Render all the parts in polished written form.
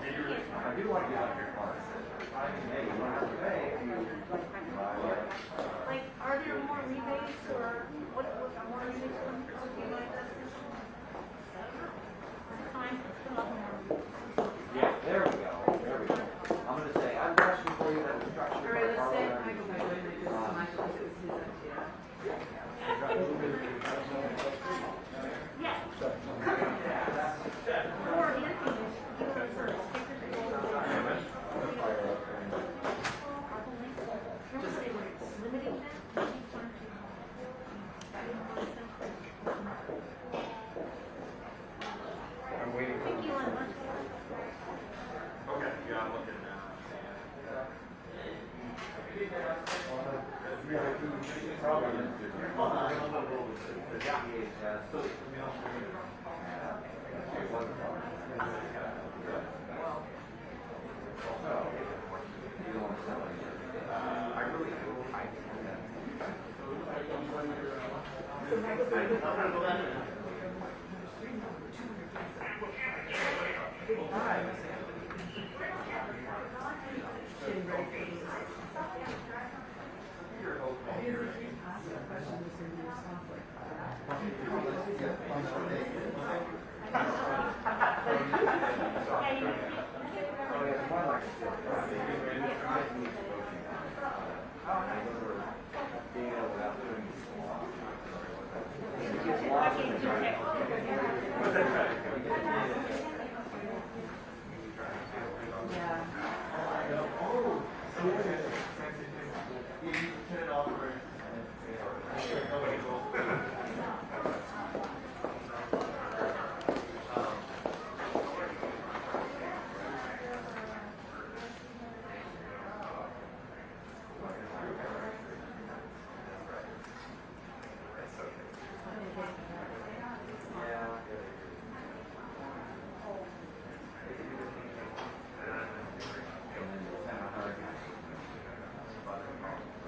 I do want to get on your card. Hey, you don't have to pay if you buy it. Like, are there more rebates or what more rebates or something like that? Time to love more. Yeah, there we go. There we go. I'm going to say, I have a question for you that was structured. All right, let's say Michael by doing it because Michael was his idea. Yeah. Or anything is give us a sticker to go with it. Remember they were limiting that? I'm waiting for Thank you very much. Okay, yeah, I'm looking now.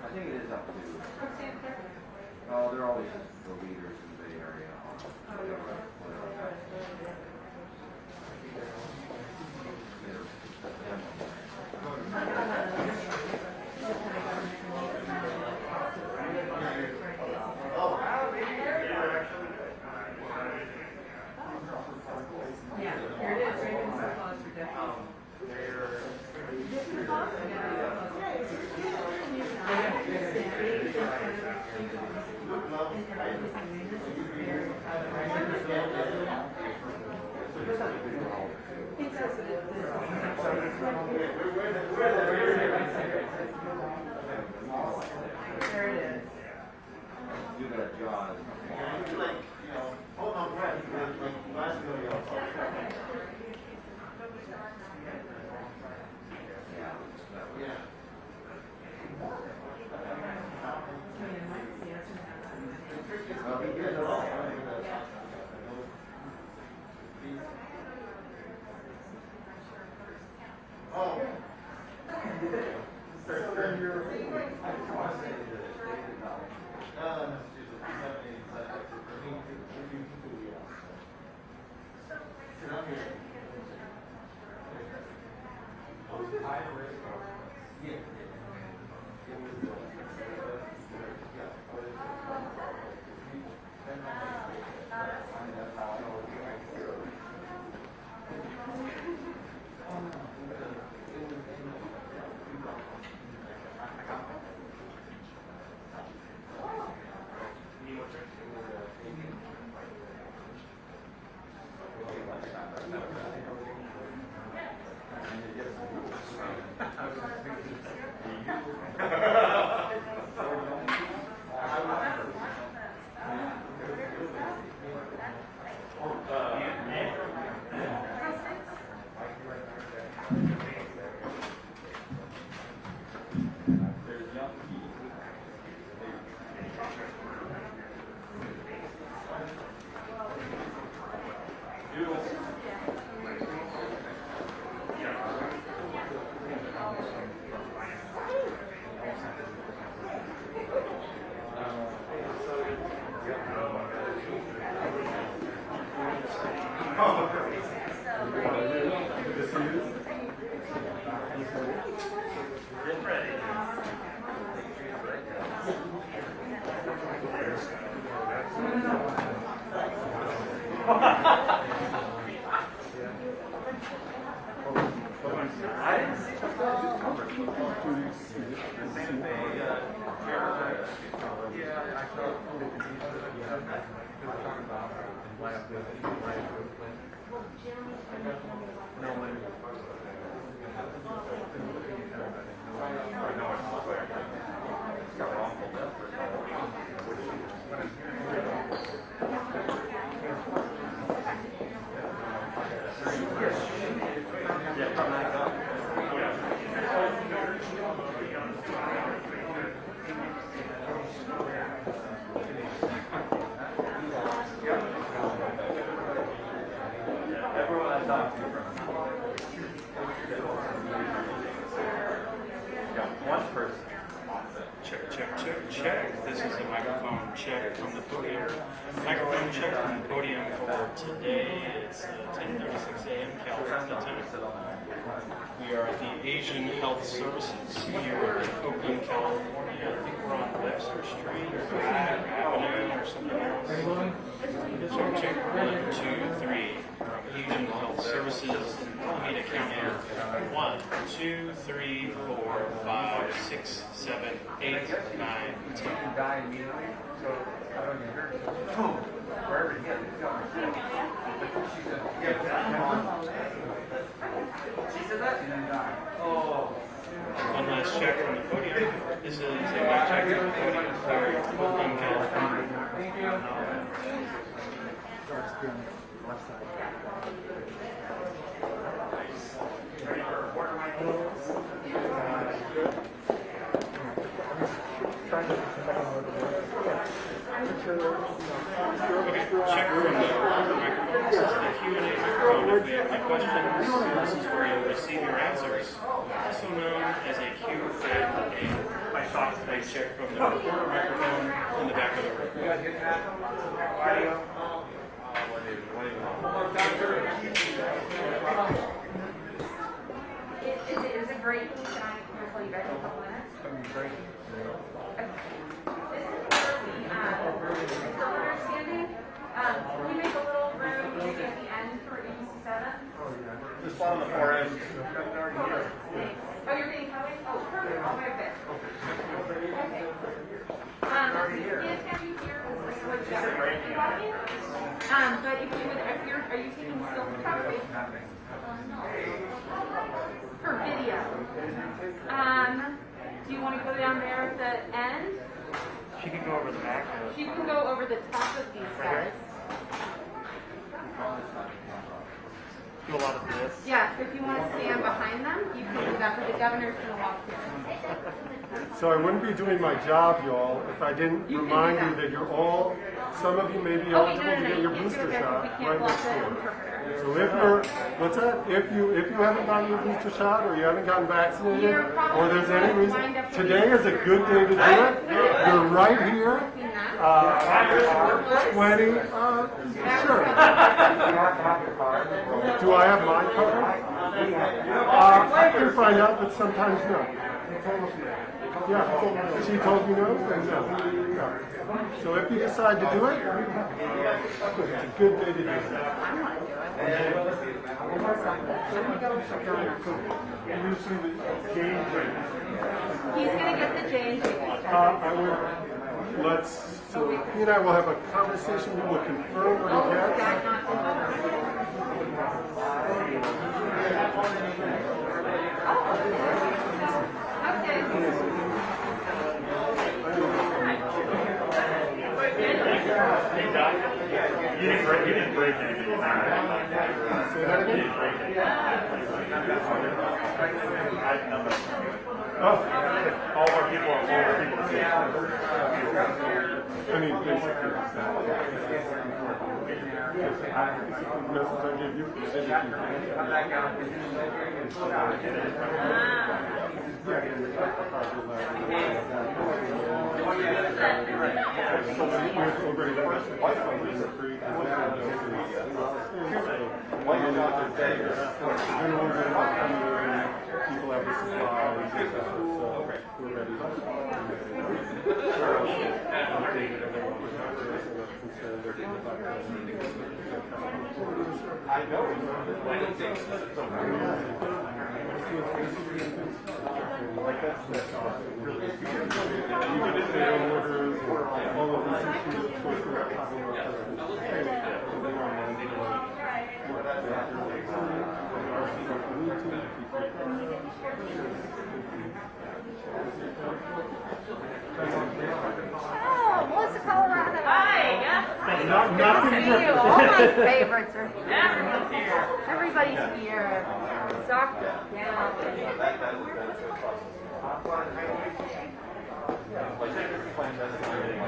I think it is up to. Oh, they're always the leaders in the Bay Area. Yeah, here it is, right in the clause for definitely. There it is. You got a John. Hold on, breath. Last video. Yeah. Well, he did it all. Oh. I didn't see the cover. The same thing. Yeah, I saw. Check. This is a microphone check from the podium. Microphone check from the podium for today. It's 10:36 a.m. California time. We are at the Asian Health Services here in Oakland, California. I think we're on Webster Street or Avenue or something else. Check 1, 2, 3. Asian Health Services, Alameda County. 1, 2, 3, 4, 5, 6, 7, 8, 9, 10. Die immediately. So I don't get hurt. Boom. Wherever he is, he's going. She said, yeah, she said that, and then died. Oh. One last check from the podium. This is a mic check from the podium for Oakland, California. Thank you. Okay, check from the microphone. This is the Q&A microphone. If we have any questions, this is where you'll receive your answers. Also known as a Q&A. I check from the recorder microphone in the back of the room. You guys get that? Audio? Is it breaking? Can I call you back in a couple minutes? Okay. This is for the understanding. Can you make a little room maybe at the end for EC7? Just on the far end. Oh, you're getting covered? Oh, perfect. I'll move there. Okay. We can't have you here because like walking. But if you would, are you taking still photography? For video. Do you want to go down there at the end? She can go over the back. She can go over the top of these guys. Do a lot of this. Yeah, if you want to stand behind them, you can do that, but the governor's going to walk through. So I wouldn't be doing my job, y'all, if I didn't You can remind do you that. that you're all, some of you may be eligible to get your You can't booster do it shot because we right can't next block the door. interpreter. So if you're, what's that? If you haven't gotten your booster shot or you haven't gotten vaccinated You're probably or there's any gonna reason, wind up today is a good day to do it. You're right here. August 20, sure. Do I have my card? I can find out, but sometimes no. Yeah, she told me no, then no. So if you decide to do it, it's a good day to do it. You see the game training. He's going to get the J&J. So he and I will have a conversation, we will confirm what he gets. You didn't break anything. Say that again? Oh, All our people are I mean, basically, message I gave you. People have the supplies, so we're ready. I know. Oh, Melissa, Colorado. Hi, yes. Nothing Good to see you. different. All my favorites are here. Everyone's here. Everybody's here. Dr. Yeah.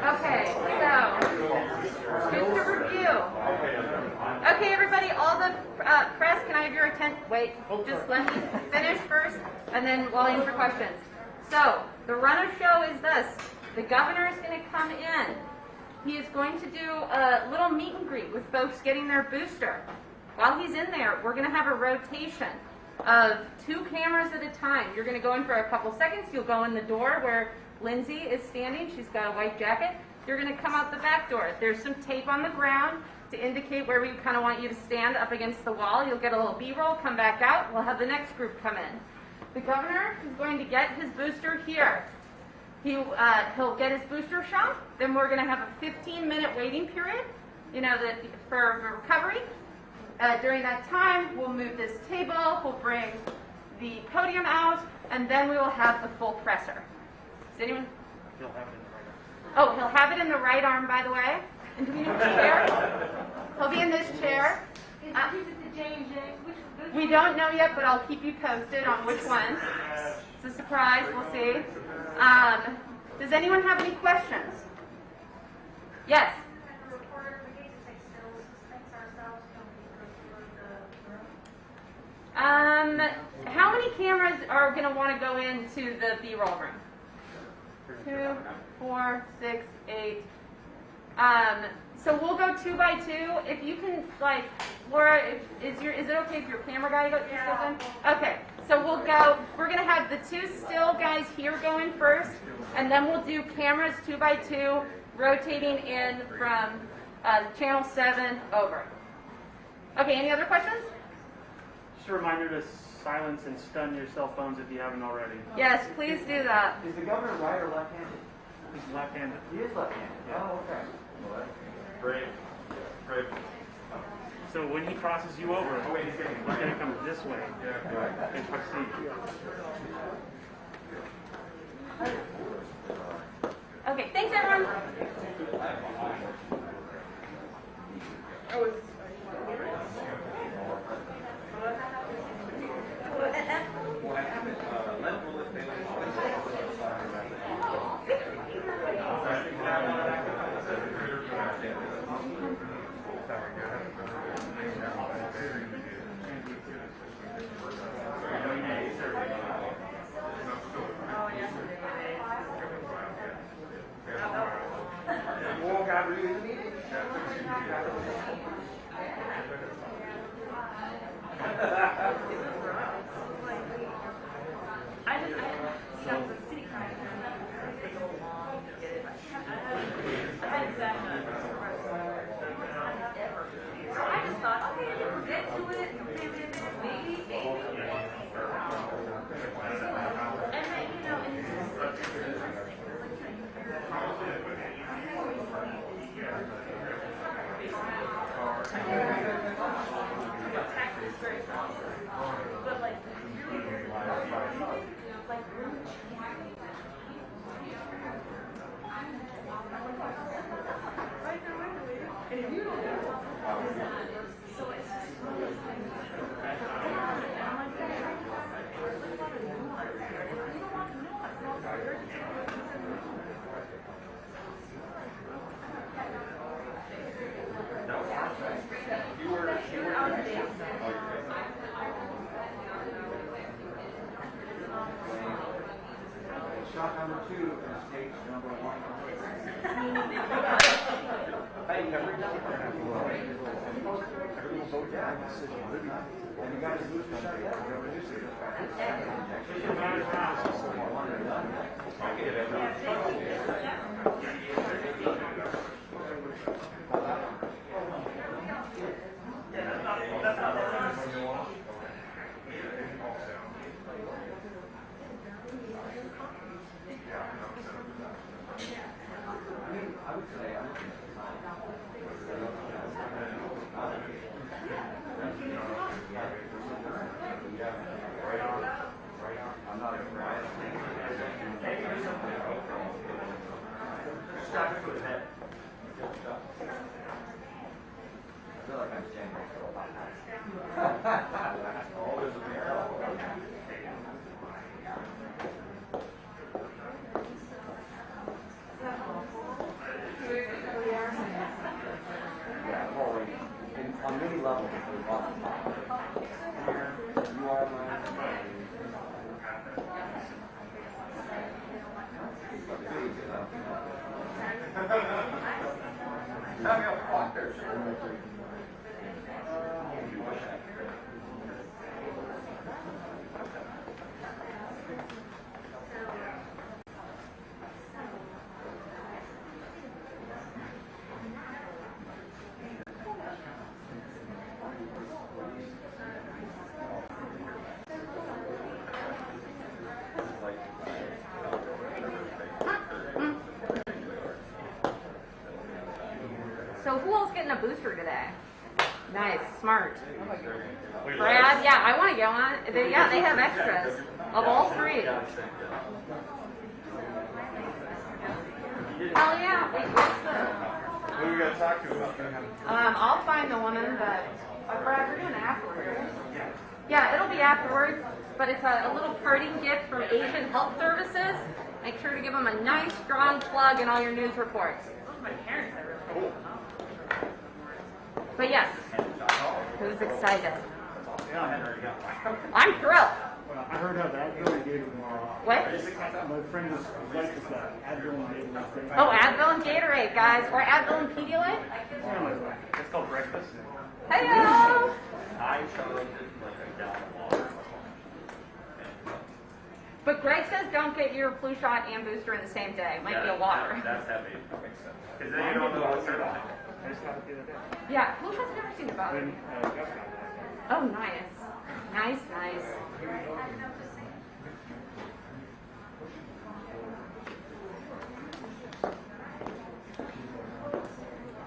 Okay, so just to review. Okay, everybody, all the press, can I have your attention? Wait, just let me finish first, and then we'll in for questions. So, the run of show is this. The governor is going to come in. He is going to do a little meet and greet with folks getting their booster. While he's in there, we're going to have a rotation of 2 cameras at a time. You're going to go in for a couple seconds. You'll go in the door where Lindsay is standing. She's got a white jacket. You're going to come out the back door. There's some tape on the ground to indicate where we kind of want you to stand up against the wall. You'll get a little B-roll, come back out. We'll have the next group come in. The governor is going to get his booster here. He'll get his booster shot. Then we're going to have a 15-minute waiting period, for recovery. During that time, we'll move this table. We'll bring the podium out, and then we will have the full presser. Does anyone? He'll have it in the right arm. Oh, he'll have it in the right arm, by the way. And do we know which chair? He'll be in this chair. Is it the J&J? We don't know yet, but I'll keep you posted on which one. It's a surprise. We'll see. Does anyone have any questions? Yes. How many cameras are going to want to go into the B-roll room? 2, 4, 6, 8. So we'll go 2 by 2. If you can, Laura, is it okay if your camera guy goes in? Okay. So we're going to have the 2 still guys here going first, and then we'll do cameras 2 by 2 rotating in from channel 7 over. Okay, any other questions? Just a reminder to silence and stun your cell phones if you haven't already. Yes, please do that. Is the governor right or left-handed? He's left-handed. He is left-handed. Oh, okay. Brave. Brave. So when he crosses you over, he's going to come this way and proceed. Okay, thanks everyone. Shot number 2 is stage number 1. Hey, every time. And you got his booster shot yet? So who else getting a booster today? Nice, smart. Brad, yeah, I want to go on. Yeah, they have extras of all three. Hell yeah. Wait, what's the? What are we going to talk to about? I'll find the woman, but Brad, we're doing it afterwards. Yeah, it'll be afterwards, but it's a little parting gift from Asian Health Services. Make sure to give them a nice, strong plug in all your news reports. My parents are really cool. But yes, who's excited? I'm thrilled. I heard how that really gave it tomorrow. What? My friend is like this Advil and Gatorade. Oh, Advil and Gatorade, guys, or Advil and Pedialyte. It's called breakfast. Hello. I chose it like a gallon of water. But Greg says don't get your flu shot and booster in the same day. It might be a water. That's heavy. That makes sense. Because then you don't know what's in it. I just got it the other day. Yeah, flu shot's never seen about it. Then, Jeff got it. Oh, nice. Nice, nice.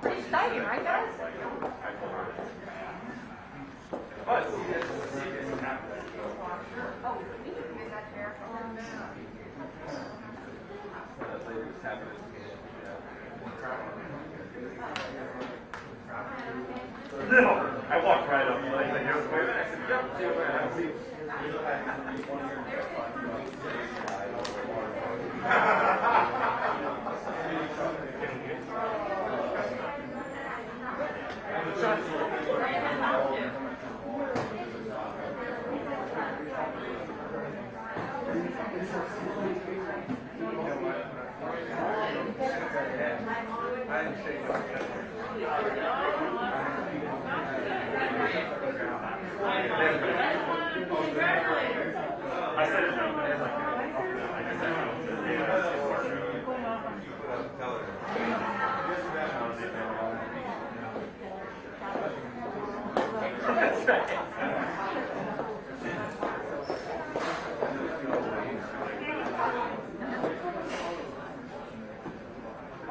Pretty exciting, right, guys? But, Oh, we can use that chair. no, I walked right up. Like, you're waving. I said, yep. I said it. That's right.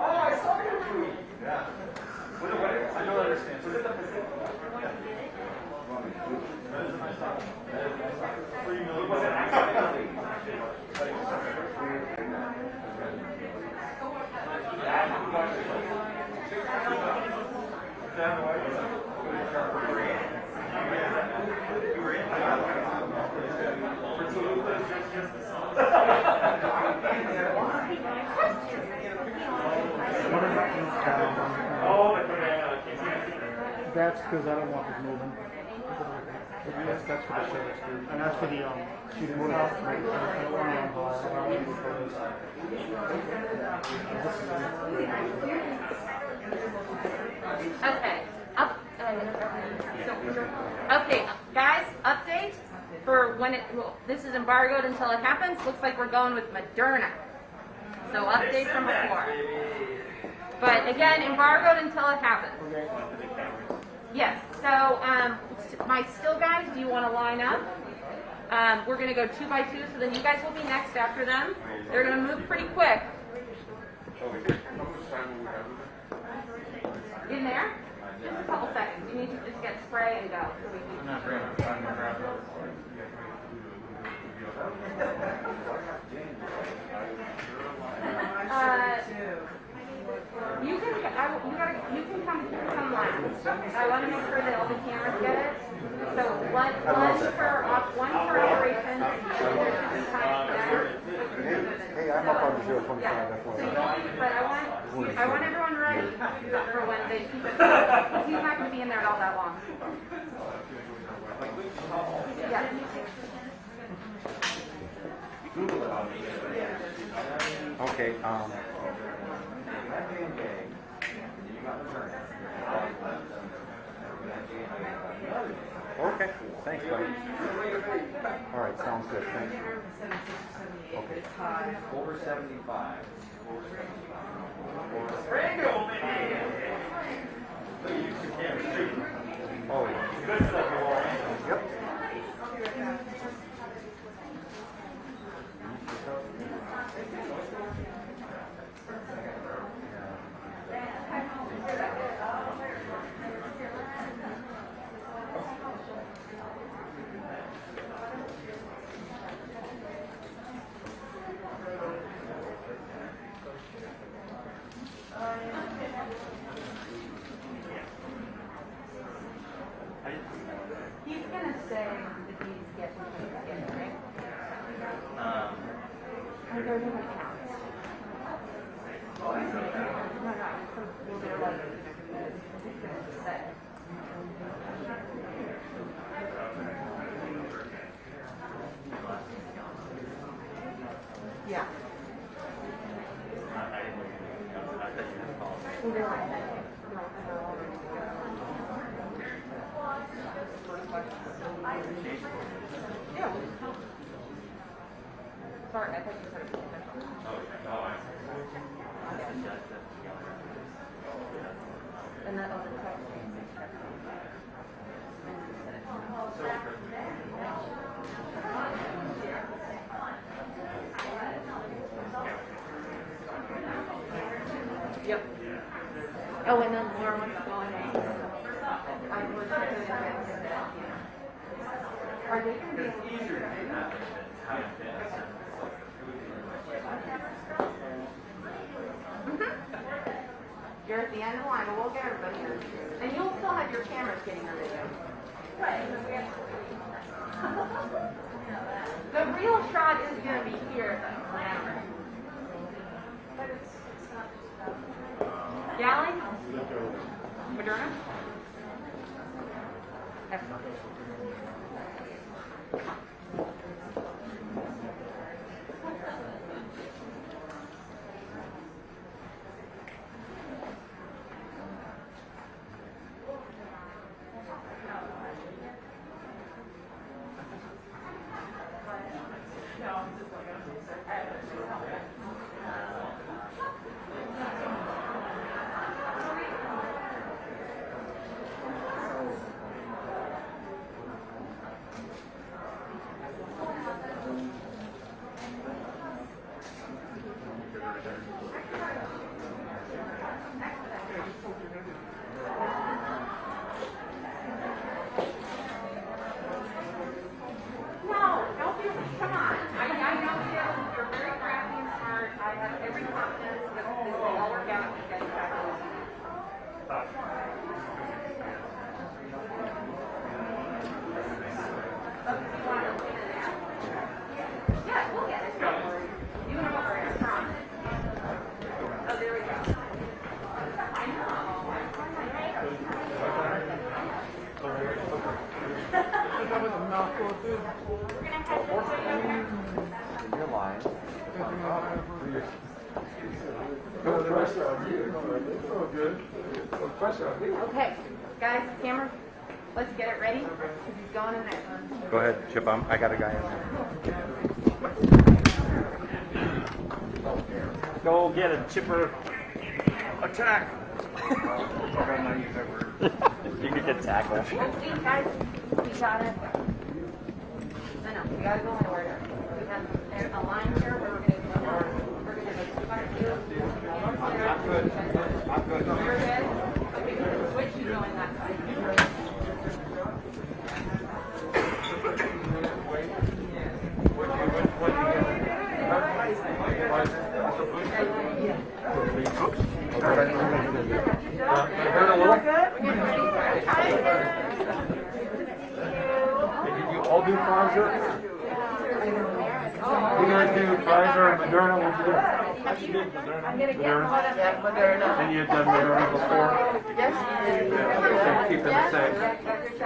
Oh, I saw your tweet. Yeah. Was it what? I don't understand. Was it the Pacific? Was it That's because I don't want this moving. Yes, that's for the sheriff's dude. And that's for the shooting house. I don't want it on ball. Okay. Okay, guys, update for when it, well, this is embargoed until it happens. Looks like we're going with Moderna. So update from before. But again, embargoed until it happens. Yes, so my still guys, do you want to line up? We're going to go 2 by 2, so then you guys will be next after them. They're going to move pretty quick. In there? Just a couple seconds. You need to just get spray and go. So we can... you can come live. I want to make sure that all the cameras get it. So one for operation. Hey, I'm up on the 025. Yeah. That's So why. you don't need, but I want everyone ready for when they keep it. He's not going to be in there all that long. Yeah. Okay. Okay, thanks, buddy. All right, sounds good, thanks. Okay. It's high. Over 75. Oh, yeah. Good stuff, you all. Yep. He's gonna say that he's getting it, right? Or they're doing counts. No, they're like, he's gonna say. Yeah. Yeah. Sorry, I thought you said it. And that other text. Yep. Oh, and then Laura was going I was Are they going to be easier to do that? You're at the end of the line, but we'll get everybody here. And you'll still have your cameras getting your video. Right. The real shot is going to be here, though, remember. Galley? Moderna? Excellent. Okay, guys, camera, let's get it ready. He's going in there. Go ahead, Chip. I got a guy in there. Go get a chipper. Attack. You could get tackled. Wait, guys, we got it. No, we gotta go in order. We have a line here where we're gonna go. We're gonna go 2 by 2. I'm good. I'm good. You're good? Okay, we're gonna switch you going that side. Did you all do Pfizer? We're going to do Pfizer and Moderna. What you do? I'm gonna get Moderna. And you've done Moderna before? Yes. Keep it safe.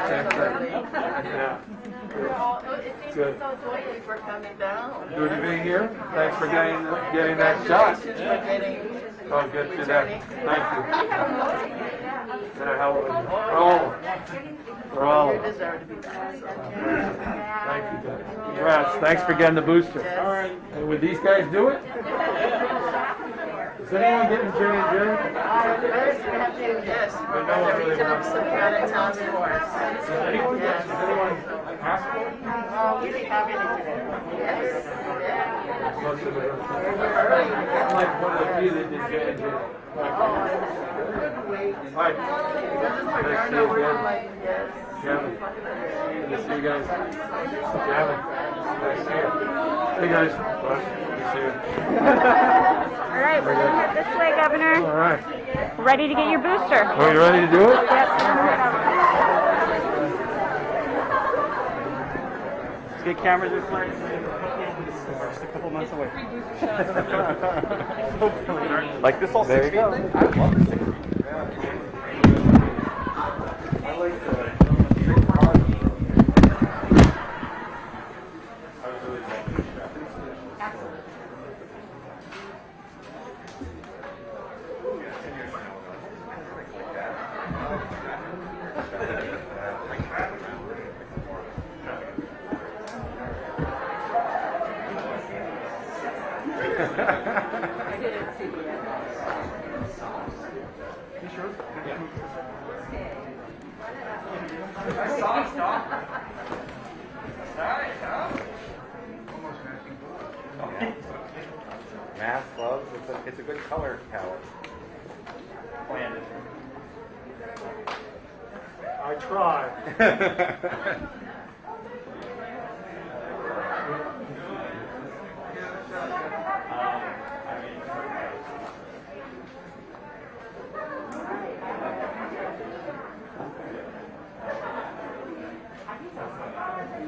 Same thing. Yeah. It seems Good. so joyous we're coming down. Good to be here. Thanks for getting that shot. For getting I'll get you that. Thank you. Better help with for all of us. Thank you, guys. Congrats. Thanks for getting the booster. All right. And would these guys do it? Is anyone getting J&J? Yes. But no one really wants it. Some kind of task force. Does anyone ask for it? We didn't have any today. Yes. Most of it. I'm like one of the few that did J&J. All right. Nice to see you again. Gavin. Good to see you guys. Gavin. Nice to see you. Hey guys. Good to see you. All right, we're going to head this way, Governor. All right. Ready to get your booster. Are you ready to do it? Yep. Let's get cameras this way. Just a couple months away. Like this all 60? I love the 60. I like the big cars. I was really glad to see that. Math, gloves, it's a good color palette. Planned. I try.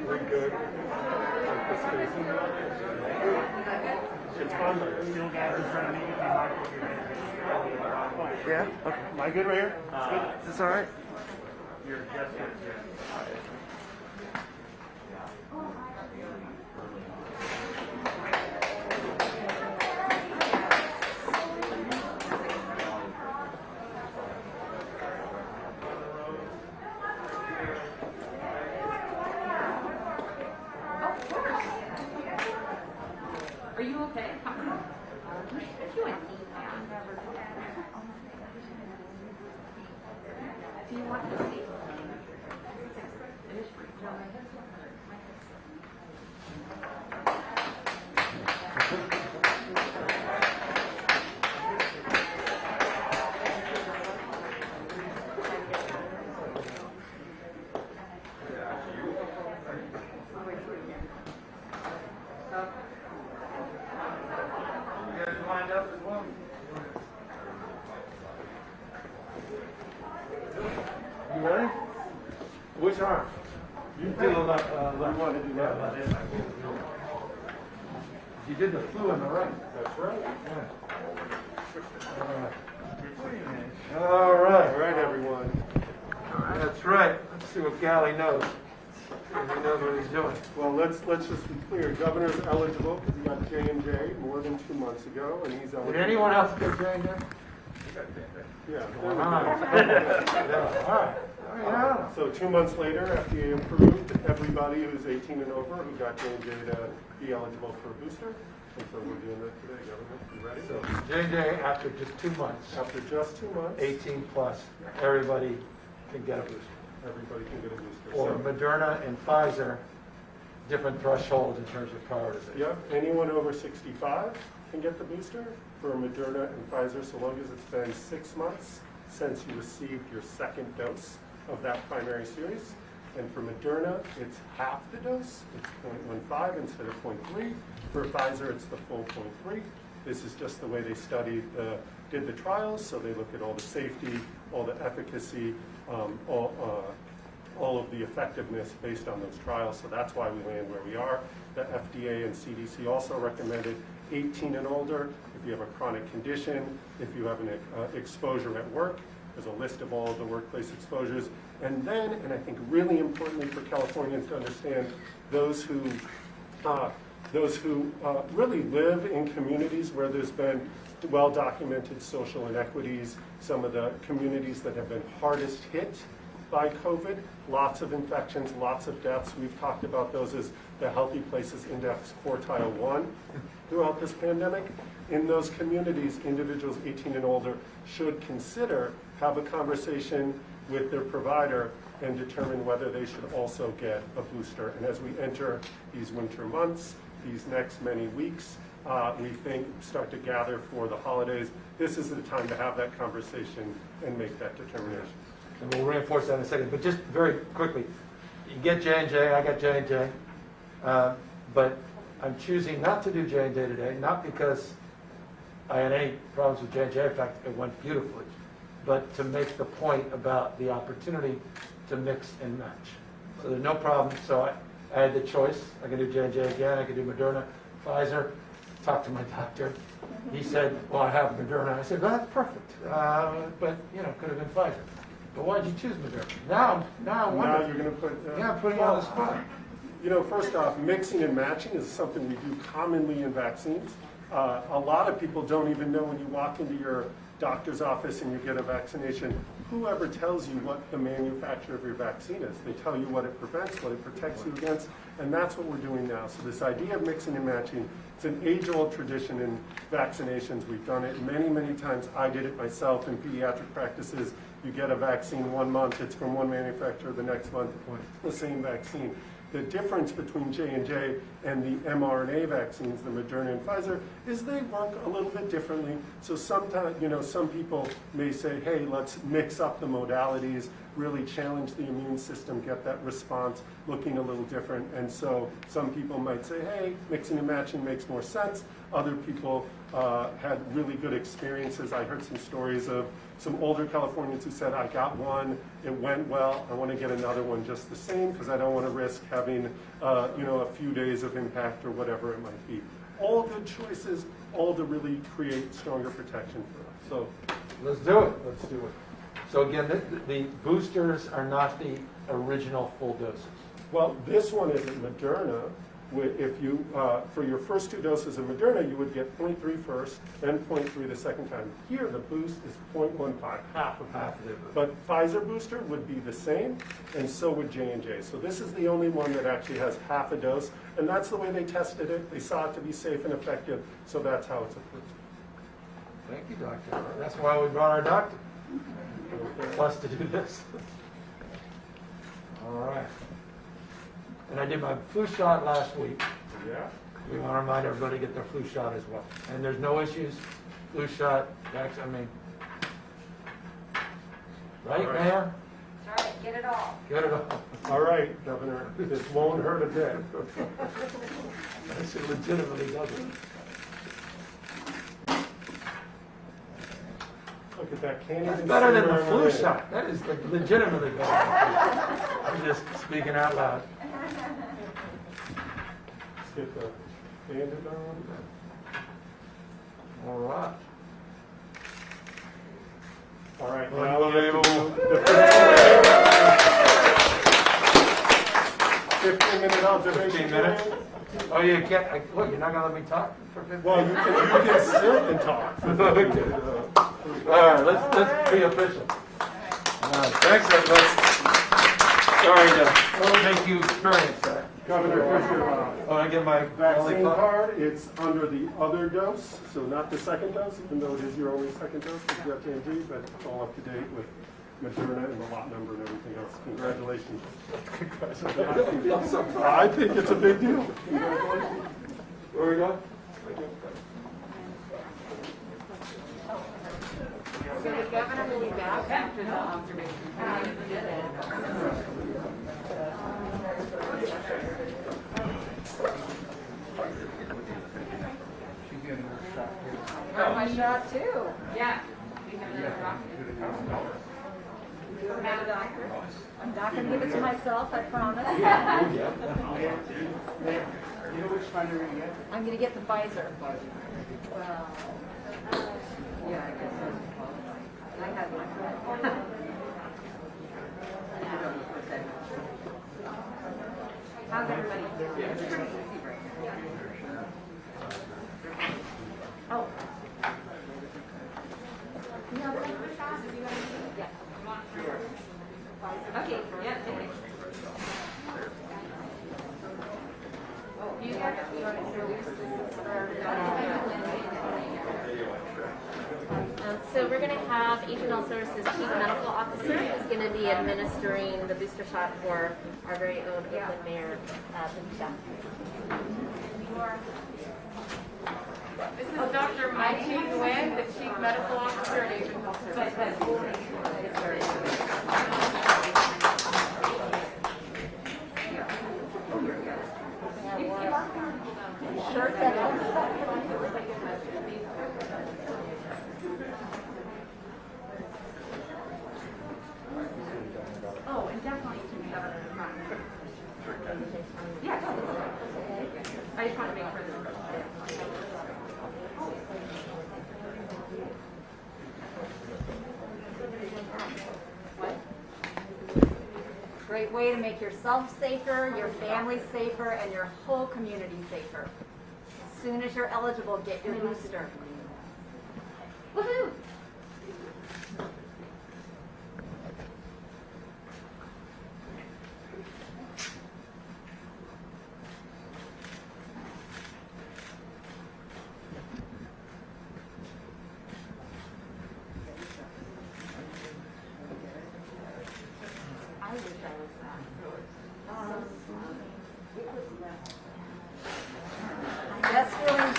We're good. Like this spacing. It's fun, but you don't have in front of me. Yeah, okay. Am I good right here? It's good? Is this all right? You're just good. Are you okay? Do you want to see? You ready? Which arm? You do the left. You want to do left. You did the flu on the right. That's right. Yeah. All right. All right, everyone. That's right. Let's see what Gally knows. He knows what he's doing. Well, let's just be clear. Governor's eligible because he got J&J more than 2 months ago, and he's eligible. Did anyone else get J&J? Yeah. All right. Yeah. So 2 months later, FDA approved everybody who's 18 and over who got J&J to be eligible for a booster. And so we're doing that today, Governor. You ready? So J&J after just 2 months, After just 2 months, 18 plus, everybody can get a booster. everybody can get a booster. Or So, Moderna and Pfizer, different thresholds in terms of prioritization. yep, anyone over 65 can get the booster for Moderna and Pfizer so long as it's been 6 months since you received your second dose of that primary series. And for Moderna, it's half the dose. It's 0.15 instead of 0.3. For Pfizer, it's the full 0.3. This is just the way they did the trials. So they look at all the safety, all the efficacy, all of the effectiveness based on those trials. So that's why we land where we are. The FDA and CDC also recommended 18 and older. If you have a chronic condition, if you have an exposure at work, there's a list of all of the workplace exposures. And then, and I think really importantly for Californians to understand, those who those who really live in communities where there's been well-documented social inequities, some of the communities that have been hardest hit by COVID, lots of infections, lots of deaths. We've talked about those as the Healthy Places Index quartile 1 throughout this pandemic. In those communities, individuals 18 and older should consider, have a conversation with their provider and determine whether they should also get a booster. And as we enter these winter months, these next many weeks, we think start to gather for the holidays, this is the time to have that conversation and make that determination. And we'll reinforce that in a second, but just very quickly, you get J&J, I got J&J, but I'm choosing not to do J&J today, not because I had any problems with J&J, in fact, it went beautifully, but to make the point about the opportunity to mix and match. So there's no problem, so I had the choice, I could do J&J again, I could do Moderna, Pfizer, talked to my doctor, he said, well, I have Moderna, I said, well, that's perfect, but, you know, could have been Pfizer. But why did you choose Moderna? Now I wonder. Now you're going to put... yeah, putting you on the spot. You know, first off, mixing and matching is something we do commonly in vaccines. A lot of people don't even know when you walk into your doctor's office and you get a vaccination, whoever tells you what the manufacturer of your vaccine is. They tell you what it prevents, what it protects you against, and that's what we're doing now. So this idea of mixing and matching, it's an age-old tradition in vaccinations. We've done it many, many times. I did it myself in pediatric practices. You get a vaccine 1 month, it's from one manufacturer, the next month, the same vaccine. The difference between J&J and the mRNA vaccines, the Moderna and Pfizer, is they work a little bit differently. So sometimes, you know, some people may say, hey, let's mix up the modalities, really challenge the immune system, get that response looking a little different. And so some people might say, hey, mixing and matching makes more sense. Other people had really good experiences. I heard some stories of some older Californians who said, I got one, it went well, I want to get another one just the same because I don't want to risk having you know, a few days of impact or whatever it might be. All good choices, all to really create stronger protection for us. So let's do it. Let's do it. So again, the boosters are not the original full doses. well, this one is Moderna. If you, for your first 2 doses of Moderna, you would get 0.3 first, then 0.3 the second time. Here, the boost is 0.15, half of that. But Pfizer booster would be the same, and so would J&J. So this is the only one that actually has half a dose, and that's the way they tested it. They saw it to be safe and effective, so that's how it's approved. Thank you, doctor. That's why we brought our doctor. Plus to do this. All right. And I did my flu shot last week. Yeah. We want to remind everybody to get their flu shot as well. And there's no issues. Flu shot, I mean, right, Mayor? All right, get it all. Get it all. All right, Governor, this won't hurt a bit. It legitimately doesn't. Look at that candy. That's better than the flu shot. That is legitimately better than the flu shot. I'm just speaking out loud. Let's get the bandit on. All right. All right, now we have to do the 15-minute observation. 15 minutes? Oh, you can't, what, you're not going to let me talk for 15 minutes? Well, you can sit and talk. All right, let's be official. Thanks, everybody. Sorry to make you experience that. Governor, here's your I get my vaccine card. It's under the other dose, so not the second dose, even though it is your only second dose. You got J&J, but it's all up to date with Moderna and the lot number and everything else. Congratulations. I think it's a big deal. Congratulations. Where we going? So the governor will be back after the observation period. Got my shot too. Yeah. We have another doctor. You have a doctor? I'm not going to give it to myself, I promise. You know which one you're going to get? I'm going to get the Pfizer. Well, Yeah, I guess so. I had one. How's everybody? It's pretty easy right now. So we're going to have Agent Health Services Chief Medical Officer who's going to be administering the booster shot for our very own Oakland Mayor, Felicia. This is Dr. Mike Nguyen, the Chief Medical Officer at Asian Health Services. Oh, and definitely you can have it in the front. Yeah. I just want to make sure that. Great way to make yourself safer, your family safer, and your whole community safer. As soon as you're eligible, get your booster. Woohoo! That's really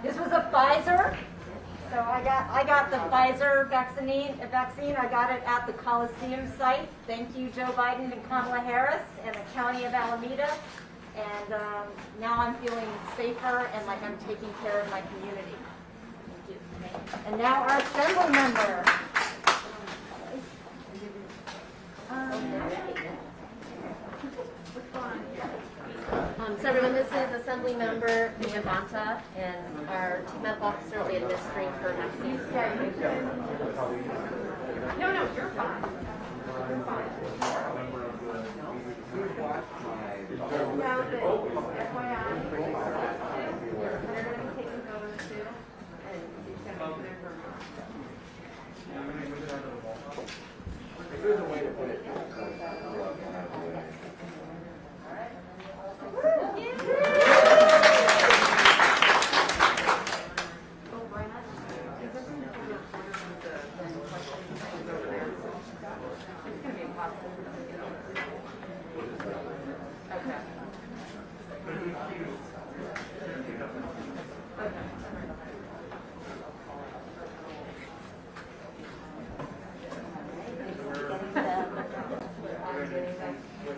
This was a Pfizer. So I got the Pfizer vaccine. I got it at the Coliseum site. Thank you, Joe Biden and Kamala Harris and the County of Alameda. And now I'm feeling safer and like I'm taking care of my community. Thank you. And now our assembly member. So everyone, this is Assembly Member Mia Bonta, and our Chief Medical Officer will be administering her vaccine. No, you're fine. You're fine. Now, the FYI, they're going to be taking photos too, and it's going to be there for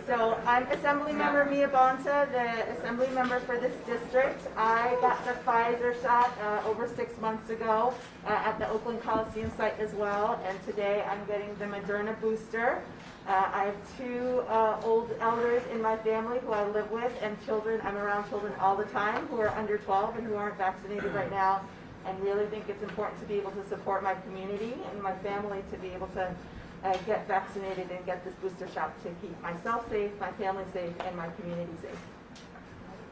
So I'm Assembly Member Mia Bonta, the Assembly Member for this district. I got the Pfizer shot over 6 months ago at the Oakland Coliseum site as well, and today I'm getting the Moderna booster. I have two old elders in my family who I live with, and children. I'm around children all the time who are under 12 and who aren't vaccinated right now, and really think it's important to be able to support my community and my family to be able to get vaccinated and get this booster shot to keep myself safe, my family safe, and my community safe.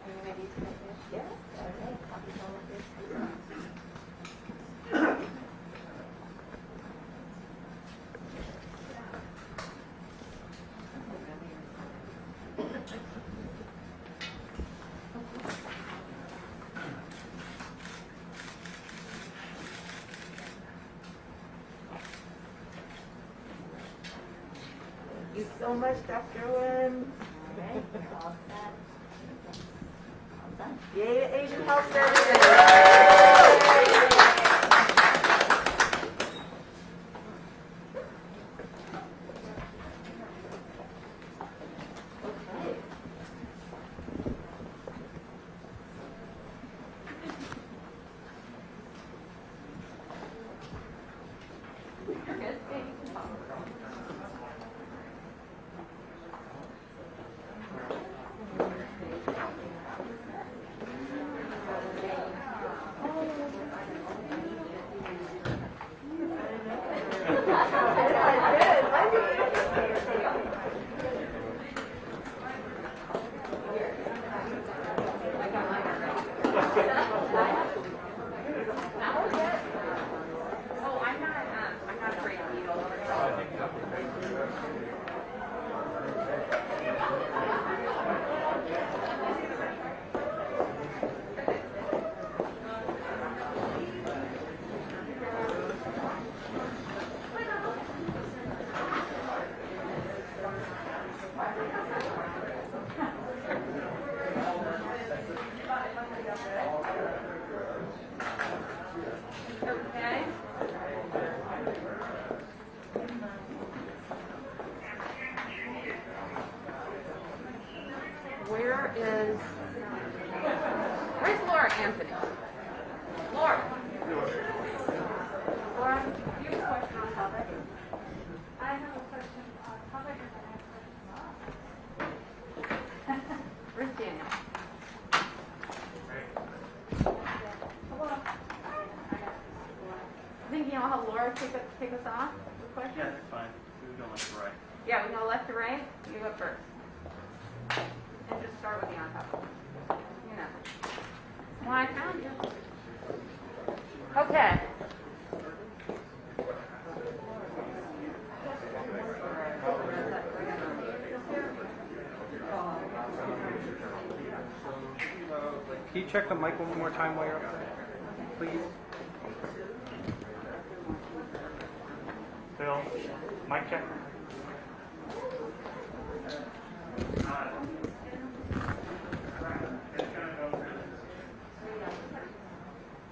Are you ready to make this? Yes. Okay. Copies all of this. Thank you so much, Dr. Nguyen. Okay, all set. All done. Yay to Asian Health Services. Oh, I'm not. is, where's Laura Anthony? Laura. Laura, you have a question on topic? I have a question on topic and I have a question on. Where's Daniel? I think you know how Laura take us off with questions? Yeah, that's fine. We go left to right. Yeah, we go left to right. You go first. And just start with the on topic. You know. Well, I found you. Okay. Can you check the mic one more time while you're up there, please? Bill, mic check.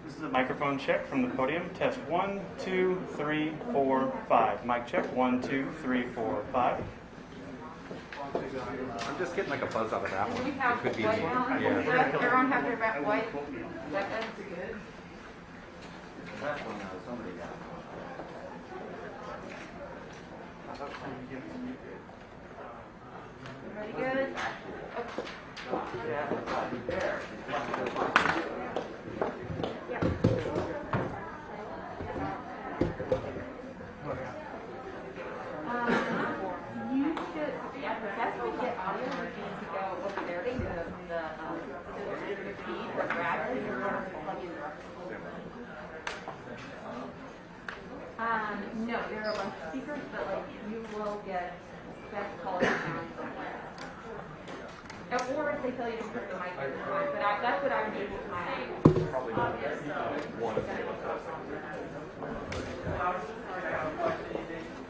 This is a microphone check from the podium. Test 1, 2, 3, 4, 5. Mic check 1, 2, 3, 4, 5. I'm just getting like a buzz out of that Do one. we have It could be white me. on? Yeah. Does everyone have their back white? That's good. Everybody good? Okay. You should, yeah, the best way to get audio would be to go over there to the feed, the grab it, and plug in the no, there are a bunch of speakers, but like you will get best quality sound somewhere. Or if they tell you to put the mic in the front, but that's what I would do with my Probably not one.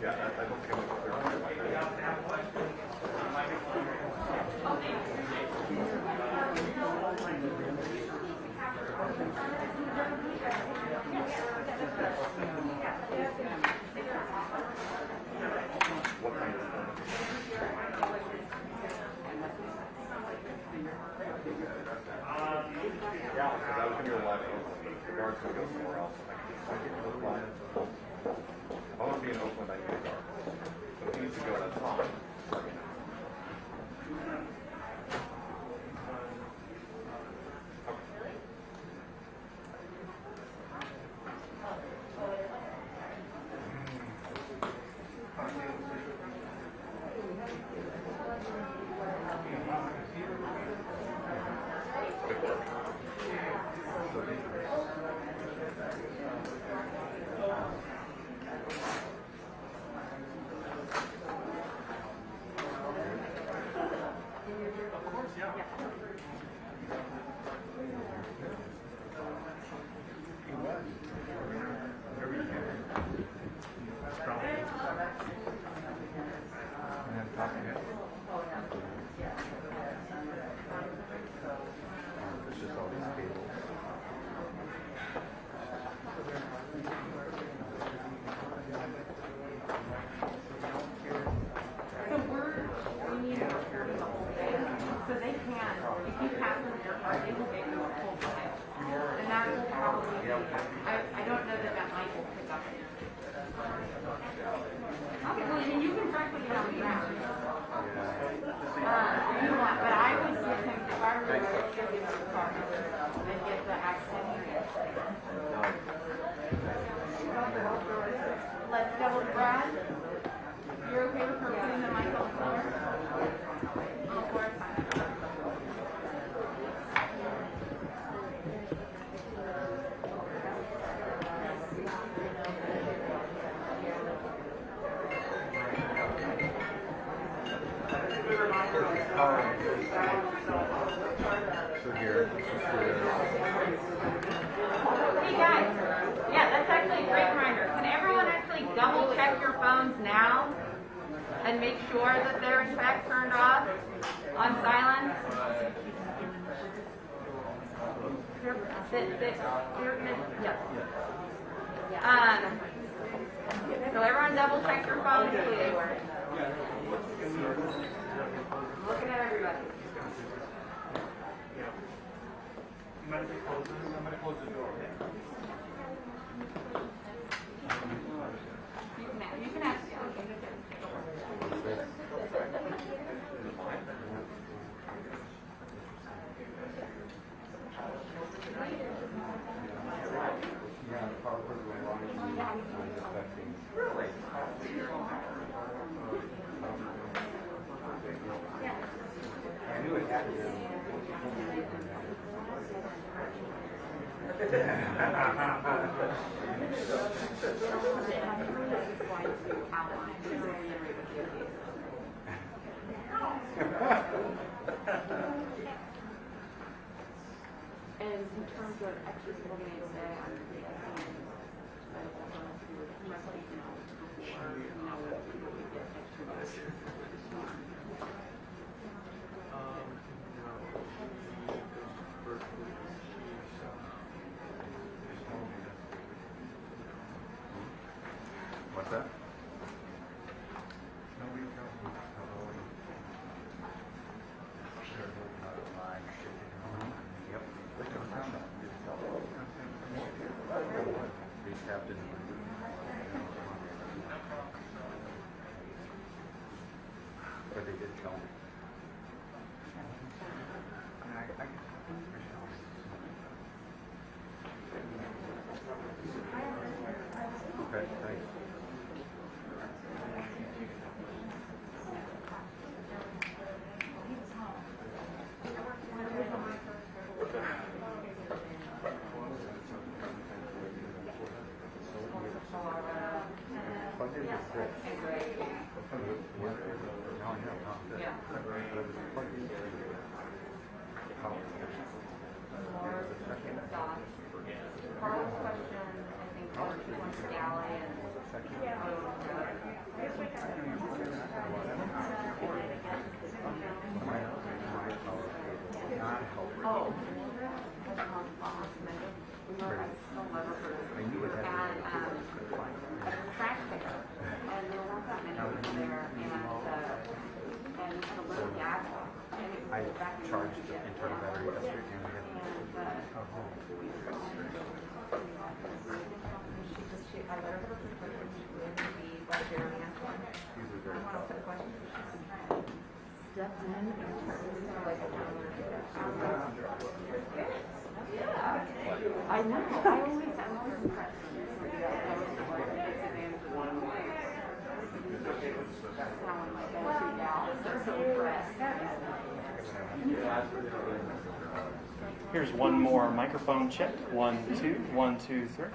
Yeah, I don't think what kind of yeah, because I was going to go live. The guard's going to go somewhere else. I can go live. If I want to be in Oakland, I can go guard. So if he needs to go, that's fine. Let's go with Brad. You're okay with her putting the mic on the floor? On the floor, fine. So here, Hey guys, yeah, that's actually a great reminder. Can everyone actually double check your phones now and make sure that they're in fact turned off on silent? So everyone double check your phones, please. I'm looking at everybody. You mind if I close this? I'm gonna close the door, okay? You can ask. I knew it had to be. And in terms of extras we're going to say, I'm going to be asking What's that? Yep. Recapped in. But they did tell me. Okay, thanks. Carl's question, I think, Carl, she wants to galley and. Oh. Trash picker, and there weren't that many people there, and a little gas. I charged the internal battery yesterday. I let her put the question, she would be budgetary answer. I want to put a question. Steps in and turns like a yeah. I know. I'm always impressed. Here's one more microphone check. 1, 2, 1, 2, 3.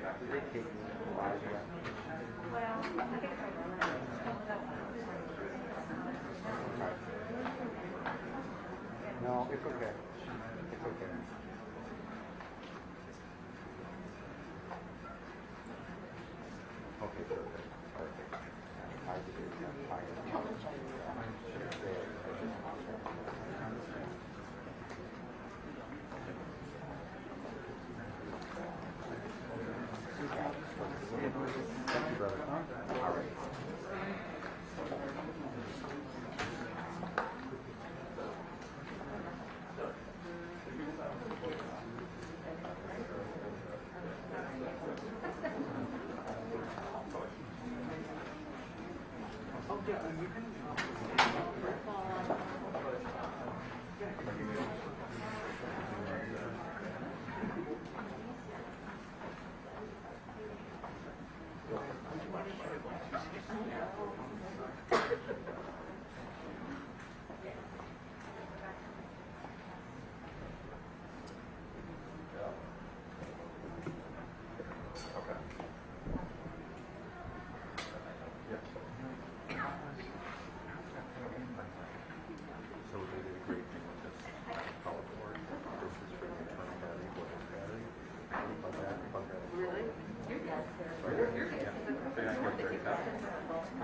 No, it's okay. It's okay. Okay, perfect. Perfect. I did it. Thank you, brother. All right.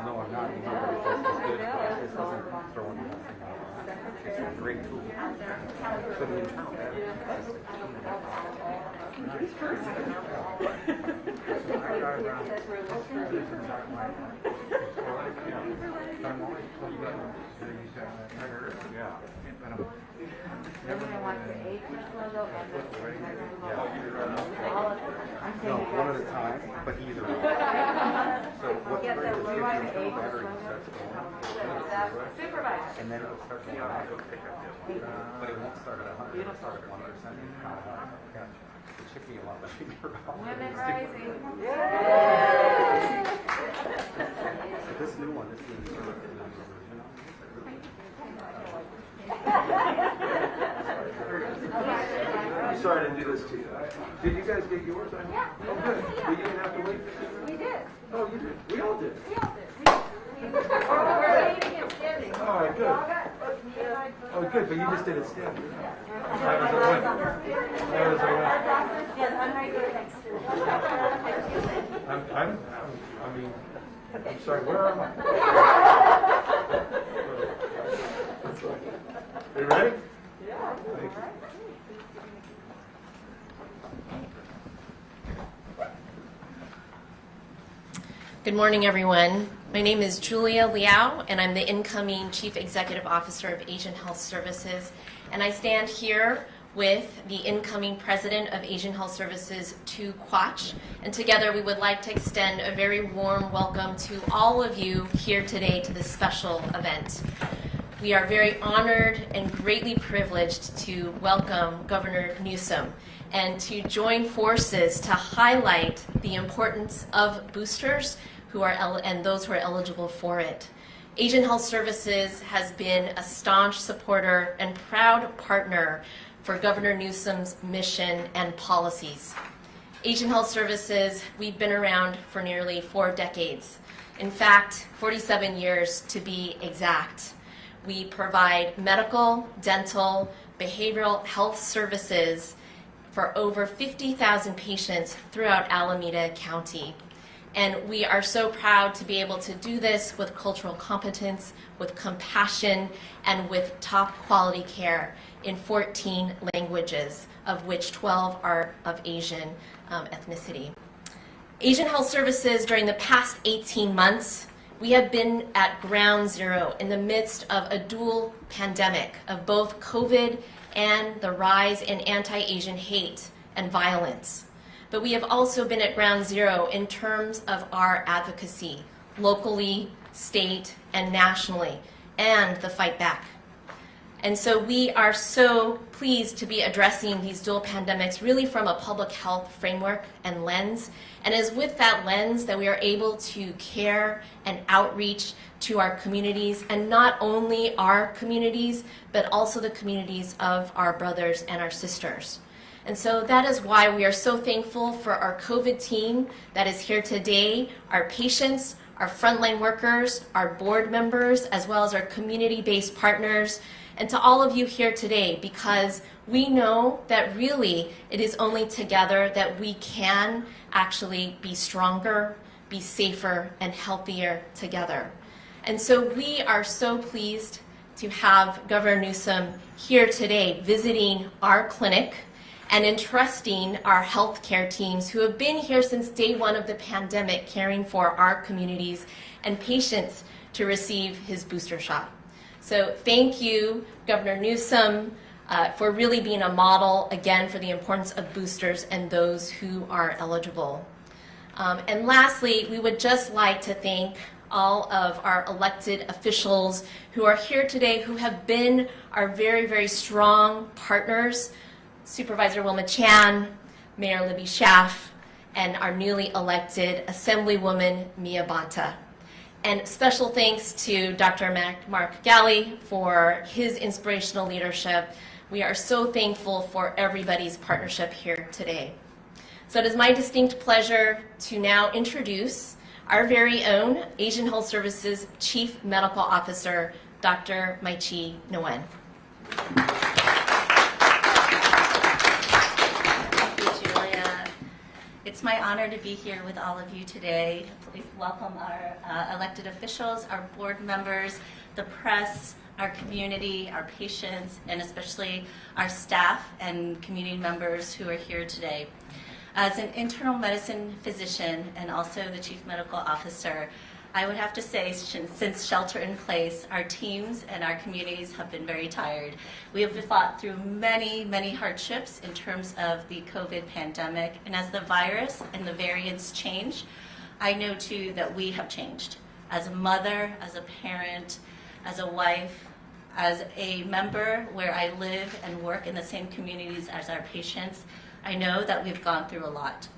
No, I'm not. This doesn't throw anything out. It's a great tool. So the internal No, one at a time, but either one. So what's great is if the internal battery starts going, and then it'll start going out, but it won't start at 100, it'll start at 1%. It should be a lot less figure out. Women rising. But this new one, this is the version. I'm sorry to do this to you. Did you guys get yours? Yeah. Oh, good. We didn't have to wait. We did. Oh, you did. We all did. We all did. We're waiting and standing. All right, good. Oh, good, but you just did it standing. That was a win. That was a win. I'm sorry, where am I? You ready? Yeah. Thank you. Good morning, everyone. My name is Julia Liao, and I'm the incoming Chief Executive Officer of Asian Health Services. And I stand here with the incoming President of Asian Health Services, Tu Quach. And together we would like to extend a very warm welcome to all of you here today to this special event. We are very honored and greatly privileged to welcome Governor Newsom and to join forces to highlight the importance of boosters and those who are eligible for it. Asian Health Services has been a staunch supporter and proud partner for Governor Newsom's mission and policies. Asian Health Services, we've been around for nearly 4 decades. In fact, 47 years to be exact. We provide medical, dental, behavioral health services for over 50,000 patients throughout Alameda County. And we are so proud to be able to do this with cultural competence, with compassion, and with top quality care in 14 languages, of which 12 are of Asian ethnicity. Asian Health Services, during the past 18 months, we have been at ground zero in the midst of a dual pandemic of both COVID and the rise in anti-Asian hate and violence. But we have also been at ground zero in terms of our advocacy, locally, state, and nationally, and the fight back. And so we are so pleased to be addressing these dual pandemics really from a public health framework and lens. And it is with that lens that we are able to care and outreach to our communities, and not only our communities, but also the communities of our brothers and our sisters. And so that is why we are so thankful for our COVID team that is here today, our patients, our frontline workers, our board members, as well as our community-based partners, and to all of you here today, because we know that really it is only together that we can actually be stronger, be safer, and healthier together. And so we are so pleased to have Governor Newsom here today visiting our clinic and entrusting our healthcare teams who have been here since day one of the pandemic, caring for our communities and patients to receive his booster shot. So thank you, Governor Newsom, for really being a model, again, for the importance of boosters and those who are eligible. And lastly, we would just like to thank all of our elected officials who are here today, who have been our very, very strong partners, Supervisor Wilma Chan, Mayor Libby Schaaf, and our newly elected Assemblywoman Mia Bonta. And special thanks to Dr. Mark Galley for his inspirational leadership. We are so thankful for everybody's partnership here today. So it is my distinct pleasure to now introduce our very own Asian Health Services Chief Medical Officer, Dr. Mai-Chi Nguyen. Thank you, Julia. It's my honor to be here with all of you today. Please welcome our elected officials, our board members, the press, our community, our patients, and especially our staff and community members who are here today. As an internal medicine physician and also the chief medical officer, I would have to say, since shelter in place, our teams and our communities have been very tired. We have fought through many, many hardships in terms of the COVID pandemic, and as the virus and the variants change, I know too that we have changed. As a mother, as a parent, as a wife, as a member where I live and work in the same communities as our patients, I know that we've gone through a lot.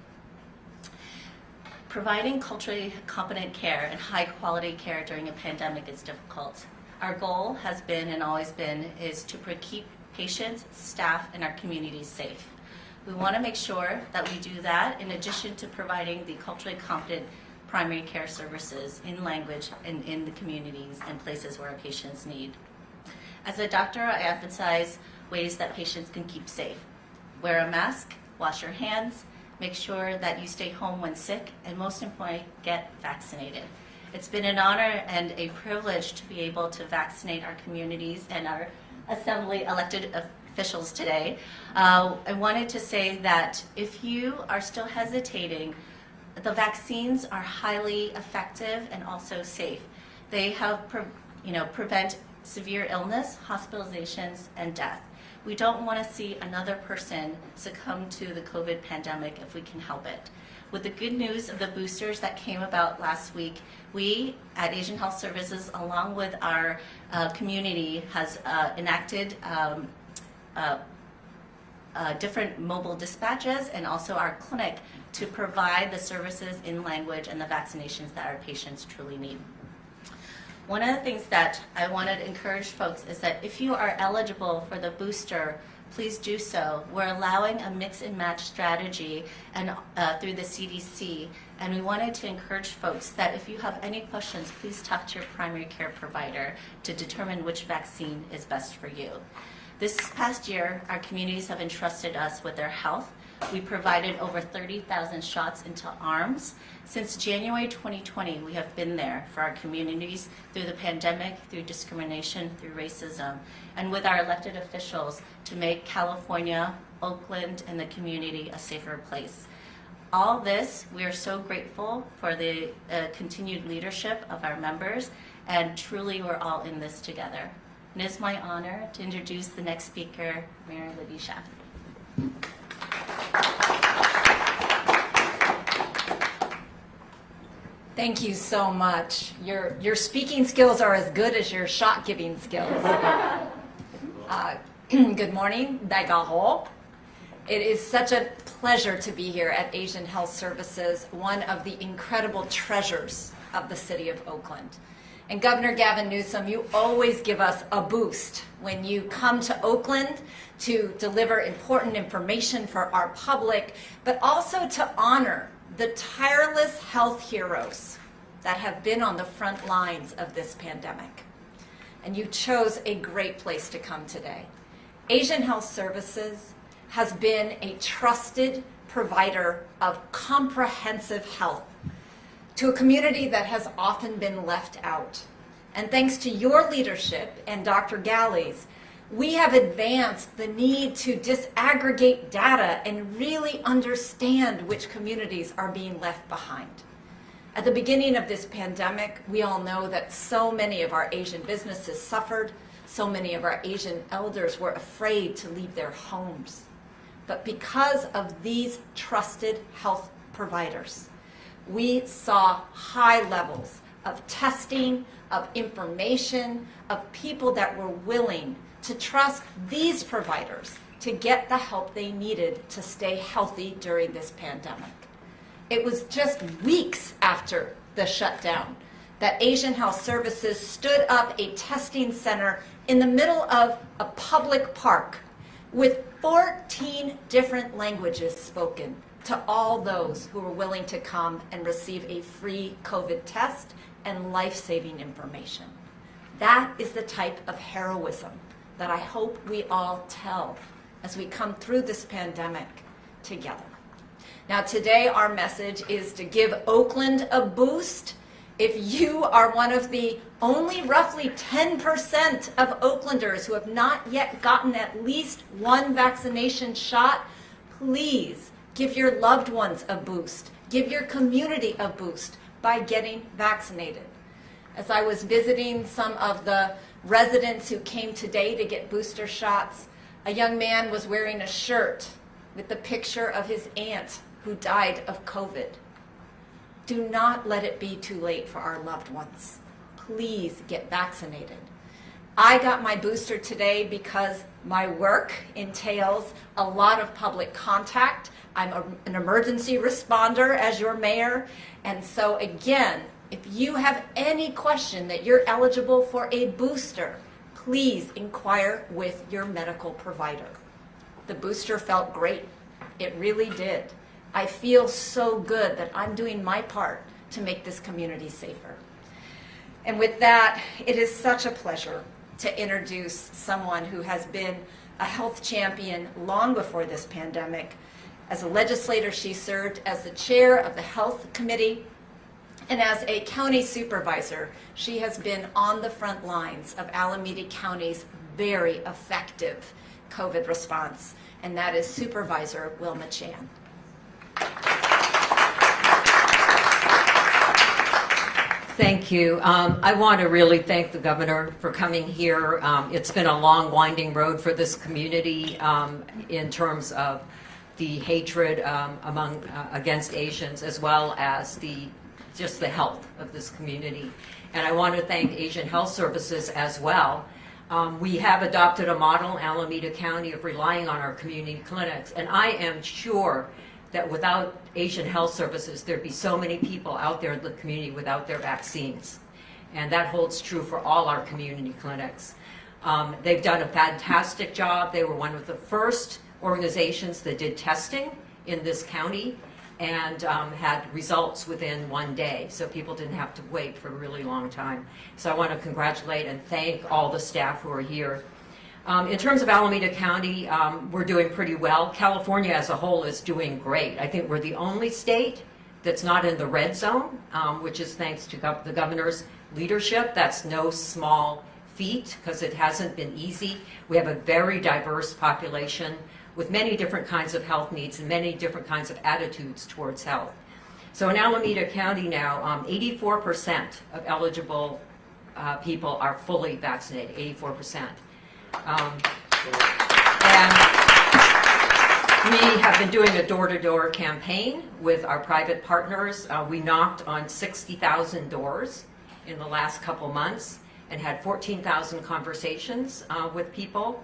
Providing culturally competent care and high quality care during a pandemic is difficult. Our goal has been and always been is to keep patients, staff, and our communities safe. We want to make sure that we do that in addition to providing the culturally competent primary care services in language and in the communities and places where our patients need. As a doctor, I emphasize ways that patients can keep safe. Wear a mask, wash your hands, make sure that you stay home when sick, and most importantly, get vaccinated. It's been an honor and a privilege to be able to vaccinate our communities and our assembly elected officials today. I wanted to say that if you are still hesitating, the vaccines are highly effective and also safe. They help prevent severe illness, hospitalizations, and death. We don't want to see another person succumb to the COVID pandemic if we can help it. With the good news of the boosters that came about last week, we at Asian Health Services, along with our community, has enacted different mobile dispatches and also our clinic to provide the services in language and the vaccinations that our patients truly need. One of the things that I wanted to encourage folks is that if you are eligible for the booster, please do so. We're allowing a mix and match strategy and through the CDC, and we wanted to encourage folks that if you have any questions, please talk to your primary care provider to determine which vaccine is best for you. This past year, our communities have entrusted us with their health. We provided over 30,000 shots into arms. Since January 2020, we have been there for our communities through the pandemic, through discrimination, through racism, and with our elected officials to make California, Oakland, and the community a safer place. All this, we are so grateful for the continued leadership of our members, and truly we're all in this together. It is my honor to introduce the next speaker, Mayor Libby Schaaf. Thank you so much. Your speaking skills are as good as your shot giving skills. Good morning, Daigaho. It is such a pleasure to be here at Asian Health Services, one of the incredible treasures of the city of Oakland. And Governor Gavin Newsom, you always give us a boost when you come to Oakland to deliver important information for our public, but also to honor the tireless health heroes that have been on the front lines of this pandemic. And you chose a great place to come today. Asian Health Services has been a trusted provider of comprehensive health to a community that has often been left out. And thanks to your leadership and Dr. Galley's, we have advanced the need to disaggregate data and really understand which communities are being left behind. At the beginning of this pandemic, we all know that so many of our Asian businesses suffered, so many of our Asian elders were afraid to leave their homes. But because of these trusted health providers, we saw high levels of testing, of information, of people that were willing to trust these providers to get the help they needed to stay healthy during this pandemic. It was just weeks after the shutdown that Asian Health Services stood up a testing center in the middle of a public park with 14 different languages spoken to all those who were willing to come and receive a free COVID test and life-saving information. That is the type of heroism that I hope we all tell as we come through this pandemic together. Now today our message is to give Oakland a boost. If you are one of the only roughly 10% of Oaklanders who have not yet gotten at least one vaccination shot, please give your loved ones a boost. Give your community a boost by getting vaccinated. As I was visiting some of the residents who came today to get booster shots, a young man was wearing a shirt with the picture of his aunt who died of COVID. Do not let it be too late for our loved ones. Please get vaccinated. I got my booster today because my work entails a lot of public contact. I'm an emergency responder as your mayor. And so again, if you have any question that you're eligible for a booster, please inquire with your medical provider. The booster felt great. It really did. I feel so good that I'm doing my part to make this community safer. And with that, it is such a pleasure to introduce someone who has been a health champion long before this pandemic. As a legislator, she served as the chair of the Health Committee, and as a county supervisor, she has been on the front lines of Alameda County's very effective COVID response, and that is Supervisor Wilma Chan. Thank you. I want to really thank the governor for coming here. It's been a long, winding road for this community in terms of the hatred against Asians, as well as just the health of this community. And I want to thank Asian Health Services as well. We have adopted a model, Alameda County, of relying on our community clinics. And I am sure that without Asian Health Services, there'd be so many people out there in the community without their vaccines. And that holds true for all our community clinics. They've done a fantastic job. They were one of the first organizations that did testing in this county and had results within one day, so people didn't have to wait for a really long time. So I want to congratulate and thank all the staff who are here. In terms of Alameda County, we're doing pretty well. California as a whole is doing great. I think we're the only state that's not in the red zone, which is thanks to the governor's leadership. That's no small feat because it hasn't been easy. We have a very diverse population with many different kinds of health needs and many different kinds of attitudes towards health. So in Alameda County now, 84% of eligible people are fully vaccinated, 84%. And we have been doing a door-to-door campaign with our private partners. We knocked on 60,000 doors in the last couple months and had 14,000 conversations with people.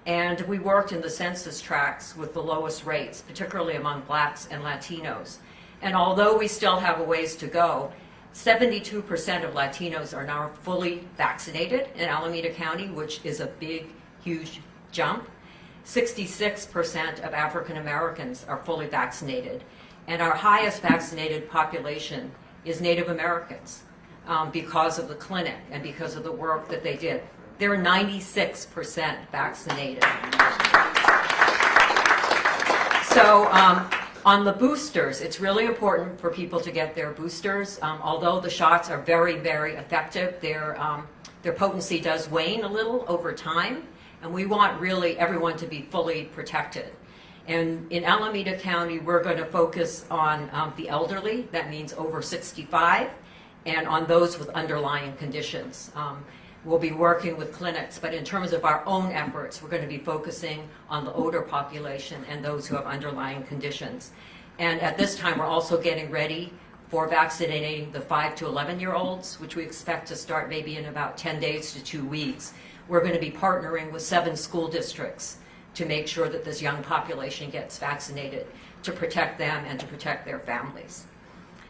And we worked in the census tracts with the lowest rates, particularly among blacks and Latinos. And although we still have a ways to go, 72% of Latinos are now fully vaccinated in Alameda County, which is a big, huge jump. 66% of African Americans are fully vaccinated. And our highest vaccinated population is Native Americans because of the clinic and because of the work that they did. They're 96% vaccinated. So on the boosters, it's really important for people to get their boosters. Although the shots are very, very effective, their potency does wane a little over time, and we want really everyone to be fully protected. And in Alameda County, we're going to focus on the elderly, that means over 65, and on those with underlying conditions. We'll be working with clinics, but in terms of our own efforts, we're going to be focusing on the older population and those who have underlying conditions. And at this time, we're also getting ready for vaccinating the 5 to 11-year-olds, which we expect to start maybe in about 10 days to 2 weeks. We're going to be partnering with 7 school districts to make sure that this young population gets vaccinated, to protect them and to protect their families.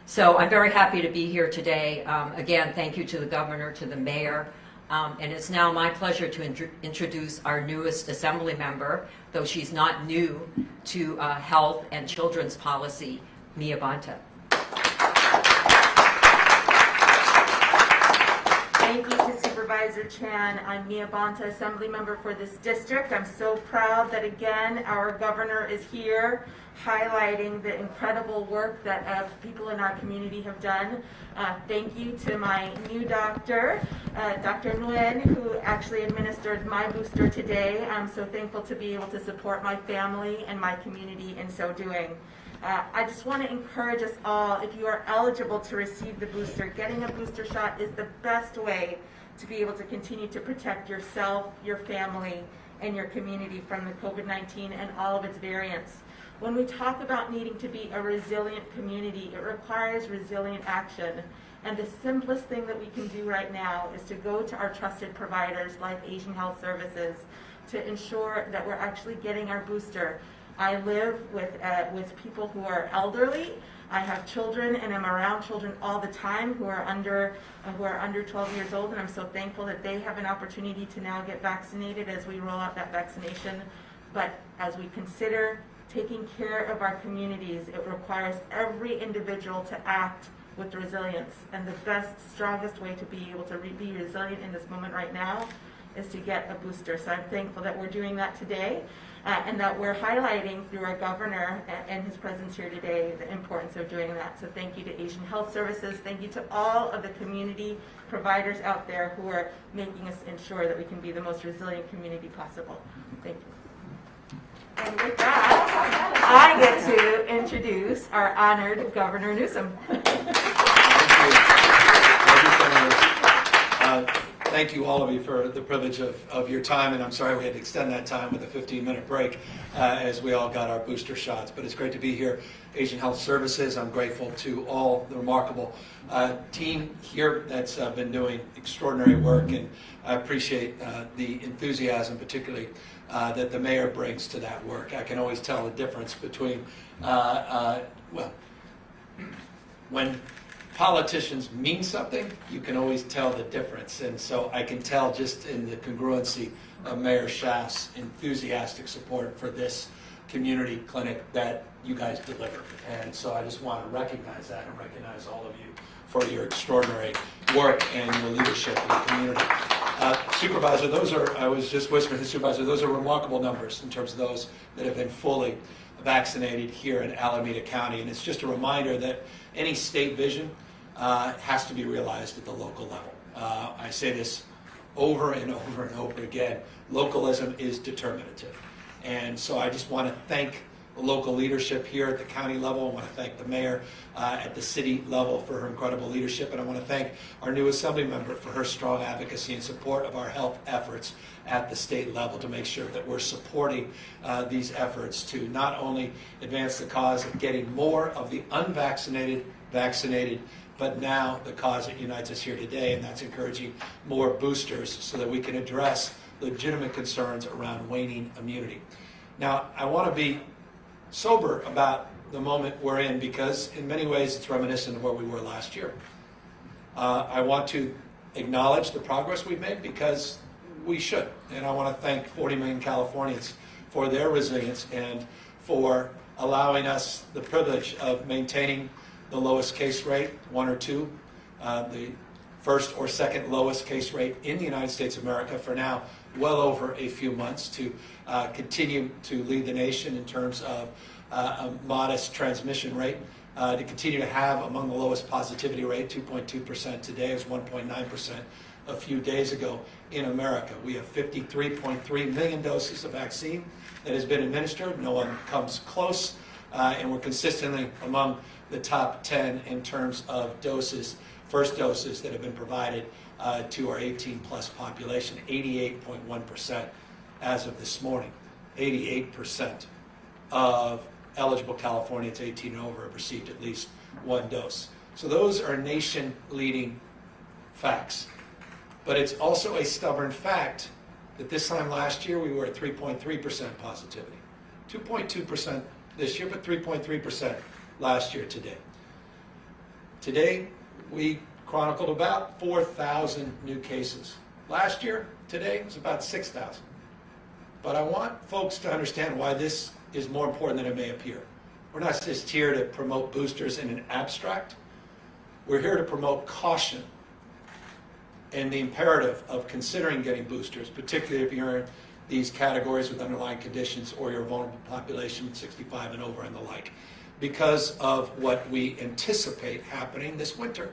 So I'm very happy to be here today. Again, thank you to the governor, to the mayor. And it's now my pleasure to introduce our newest assembly member, though she's not new to health and children's policy, Mia Bonta. Thank you to Supervisor Chan. I'm Mia Bonta, Assembly Member for this district. I'm so proud that again our governor is here highlighting the incredible work that people in our community have done. Thank you to my new doctor, Dr. Nguyen, who actually administered my booster today. I'm so thankful to be able to support my family and my community in so doing. I just want to encourage us all, if you are eligible to receive the booster, getting a booster shot is the best way to be able to continue to protect yourself, your family, and your community from the COVID-19 and all of its variants. When we talk about needing to be a resilient community, it requires resilient action. And the simplest thing that we can do right now is to go to our trusted providers like Asian Health Services to ensure that we're actually getting our booster. I live with people who are elderly. I have children, and I'm around children all the time who are under 12 years old, and I'm so thankful that they have an opportunity to now get vaccinated as we roll out that vaccination. But as we consider taking care of our communities, it requires every individual to act with resilience. And the best, strongest way to be able to be resilient in this moment right now is to get a booster. So I'm thankful that we're doing that today. And that we're highlighting through our governor and his presence here today the importance of doing that. So thank you to Asian Health Services. Thank you to all of the community providers out there who are making us ensure that we can be the most resilient community possible. Thank you. And with that, I get to introduce our honored Governor Newsom. Thank you, all of you, for the privilege of your time, and I'm sorry we had to extend that time with a 15-minute break as we all got our booster shots. But it's great to be here. Asian Health Services, I'm grateful to all the remarkable team here that's been doing extraordinary work, and I appreciate the enthusiasm, particularly that the mayor brings to that work. I can always tell the difference between, when politicians mean something, you can always tell the difference. And so I can tell just in the congruency of Mayor Schaaf's enthusiastic support for this community clinic that you guys deliver. And so I just want to recognize that and recognize all of you for your extraordinary work and your leadership in the community. Supervisor, those are, I was just whispering to the supervisor, those are remarkable numbers in terms of those that have been fully vaccinated here in Alameda County. And it's just a reminder that any state vision has to be realized at the local level. I say this over and over and over again. Localism is determinative. And so I just want to thank the local leadership here at the county level. I want to thank the mayor at the city level for her incredible leadership. And I want to thank our new assembly member for her strong advocacy and support of our health efforts at the state level to make sure that we're supporting these efforts to not only advance the cause of getting more of the unvaccinated vaccinated, but now the cause that unites us here today, and that's encouraging more boosters so that we can address legitimate concerns around waning immunity. Now, I want to be sober about the moment we're in because in many ways it's reminiscent of where we were last year. I want to acknowledge the progress we've made because we should. And I want to thank 40 million Californians for their resilience and for allowing us the privilege of maintaining the lowest case rate, 1 or 2, the first or second lowest case rate in the United States of America for now well over a few months, to continue to lead the nation in terms of a modest transmission rate, to continue to have among the lowest positivity rate, 2.2% today, is 1.9% a few days ago in America. We have 53.3 million doses of vaccine that has been administered. No one comes close, and we're consistently among the top 10 in terms of doses, first doses that have been provided to our 18-plus population, 88.1% as of this morning. 88% of eligible Californians 18 and over have received at least 1 dose. So those are nation-leading facts. But it's also a stubborn fact that this time last year we were at 3.3% positivity. 2.2% this year, but 3.3% last year today. Today, we chronicled about 4,000 new cases. Last year, today, it was about 6,000. But I want folks to understand why this is more important than it may appear. We're not just here to promote boosters in an abstract. We're here to promote caution and the imperative of considering getting boosters, particularly if you're in these categories with underlying conditions or you're a vulnerable population, 65 and over and the like, because of what we anticipate happening this winter,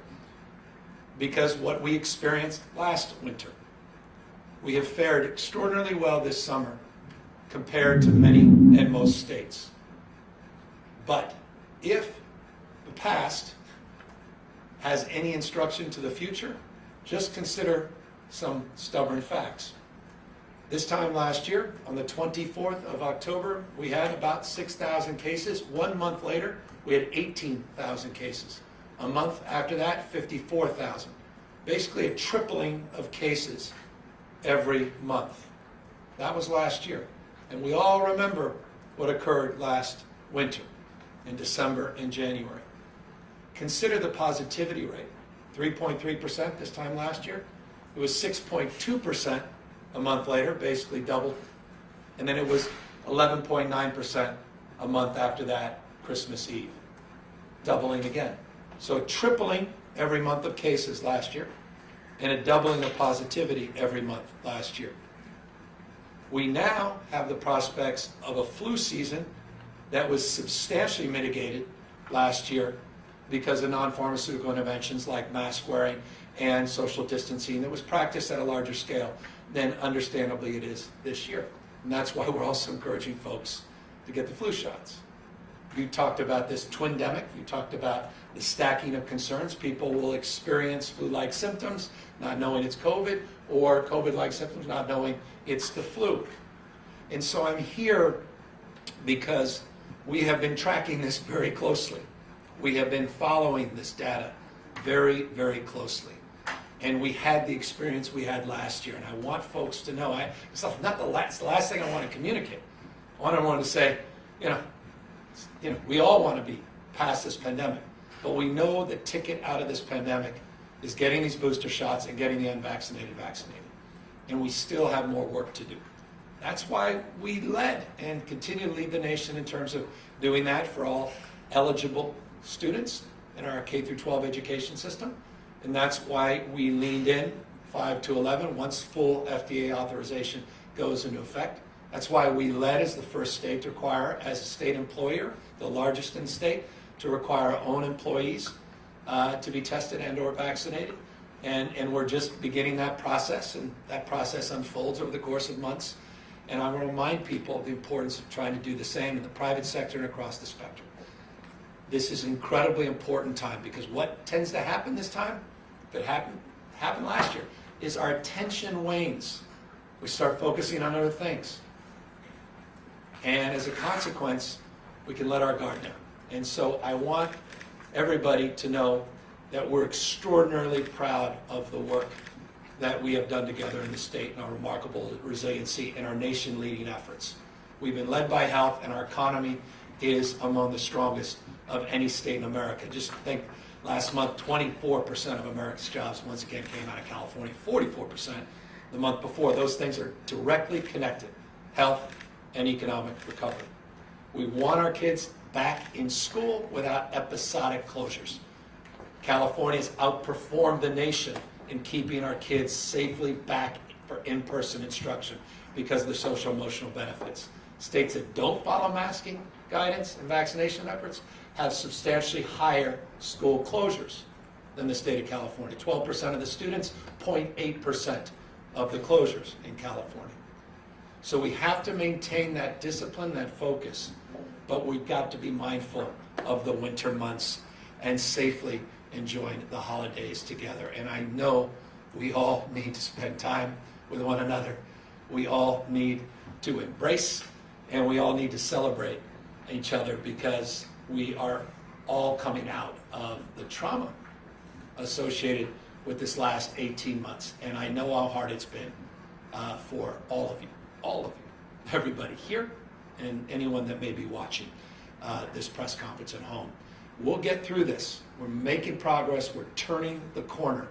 because what we experienced last winter. We have fared extraordinarily well this summer compared to many and most states. But if the past has any instruction to the future, just consider some stubborn facts. This time last year, on the 24th of October, we had about 6,000 cases. 1 month later, we had 18,000 cases. A month after that, 54,000. Basically a tripling of cases every month. That was last year. And we all remember what occurred last winter in December and January. Consider the positivity rate. 3.3% this time last year. It was 6.2% a month later, basically doubled. And then it was 11.9% a month after that, Christmas Eve. Doubling again. So tripling every month of cases last year, and a doubling of positivity every month last year. We now have the prospects of a flu season that was substantially mitigated last year because of non-pharmaceutical interventions like mask wearing and social distancing that was practiced at a larger scale than understandably it is this year. And that's why we're also encouraging folks to get the flu shots. You talked about this twindemic. You talked about the stacking of concerns. People will experience flu-like symptoms, not knowing it's COVID, or COVID-like symptoms, not knowing it's the flu. And so I'm here because we have been tracking this very closely. We have been following this data very, very closely. And we had the experience we had last year. And I want folks to know, it's not the last thing I want to communicate. I want to say, we all want to be past this pandemic. But we know the ticket out of this pandemic is getting these booster shots and getting the unvaccinated vaccinated. And we still have more work to do. That's why we led and continue to lead the nation in terms of doing that for all eligible students in our K through 12 education system. And that's why we leaned in 5 to 11 once full FDA authorization goes into effect. That's why we led as the first state to require, as a state employer, the largest in the state, to require our own employees to be tested and or vaccinated. And we're just beginning that process, and that process unfolds over the course of months. And I want to remind people of the importance of trying to do the same in the private sector and across the spectrum. This is an incredibly important time because what tends to happen this time, that happened last year, is our attention wanes. We start focusing on other things. And as a consequence, we can let our guard down. And so I want everybody to know that we're extraordinarily proud of the work that we have done together in the state and our remarkable resiliency and our nation-leading efforts. We've been led by health, and our economy is among the strongest of any state in America. Just think Last month, 24% of America's jobs once again came out of California, 44% the month before. Those things are directly connected, health and economic recovery. We want our kids back in school without episodic closures. California's outperformed the nation in keeping our kids safely back for in-person instruction because of the social emotional benefits. States that don't follow masking guidance and vaccination efforts have substantially higher school closures than the state of California. 12% of the students, 0.8% of the closures in California. So we have to maintain that discipline, that focus, but we've got to be mindful of the winter months and safely enjoying the holidays together. And I know we all need to spend time with one another. We all need to embrace and we all need to celebrate each other because we are all coming out of the trauma associated with this last 18 months. And I know how hard it's been for all of you, everybody here and anyone that may be watching this press conference at home. We'll get through this. We're making progress. We're turning the corner.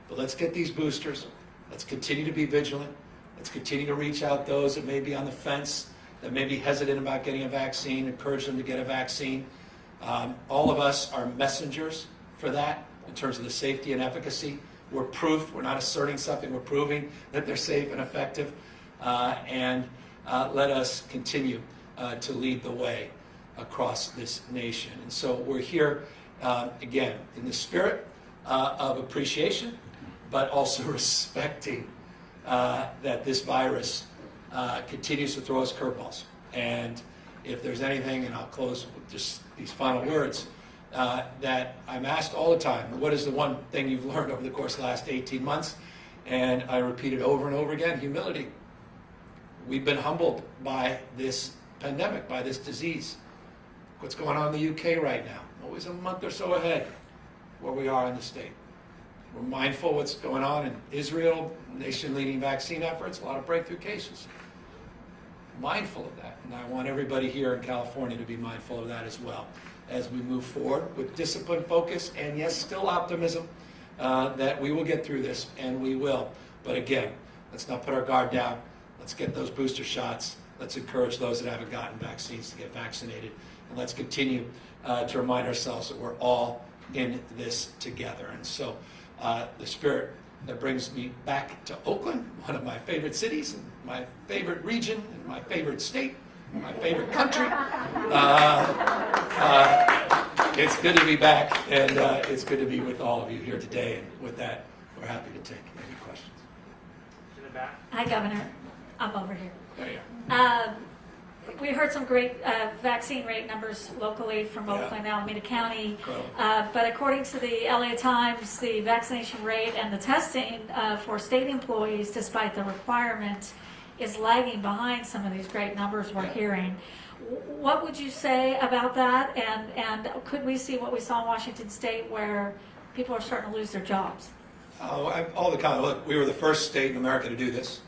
But let's get these boosters. Let's continue to be vigilant. Let's continue to reach out those that may be on the fence, that may be hesitant about getting a vaccine, encourage them to get a vaccine. All of us are messengers for that in terms of the safety and efficacy. We're proof. We're not asserting something. We're proving that they're safe and effective. And let us continue to lead the way across this nation. And so we're here, again, in the spirit of appreciation, but also respecting that this virus continues to throw us curveballs. And if there's anything, and I'll close with just these final words, that I'm asked all the time, what is the one thing you've learned over the course of the last 18 months? And I repeat it over and over again, humility. We've been humbled by this pandemic, by this disease. What's going on in the UK right now? Always a month or so ahead where we are in the state. We're mindful of what's going on in Israel, nation-leading vaccine efforts, a lot of breakthrough cases. Mindful of that, and I want everybody here in California to be mindful of that as well as we move forward with discipline, focus, and yes, still optimism that we will get through this, and we will. But again, let's not put our guard down. Let's get those booster shots. Let's encourage those that haven't gotten vaccines to get vaccinated, and let's continue to remind ourselves that we're all in this together. And so the spirit that brings me back to Oakland, one of my favorite cities, and my favorite region, and my favorite state, and my favorite country. It's good to be back, and it's good to be with all of you here today. And with that, we're happy to take any questions. To the back. Hi, Governor. I'm over here. There you are. We heard some great vaccine rate numbers locally from Oakland, Alameda County. But according to the LA Times, the vaccination rate and the testing for state employees, despite the requirement, is lagging behind some of these great numbers we're hearing. What would you say about that? And could we see what we saw in Washington State where people are starting to lose their jobs? All the time. Look, we were the first state in America to do this.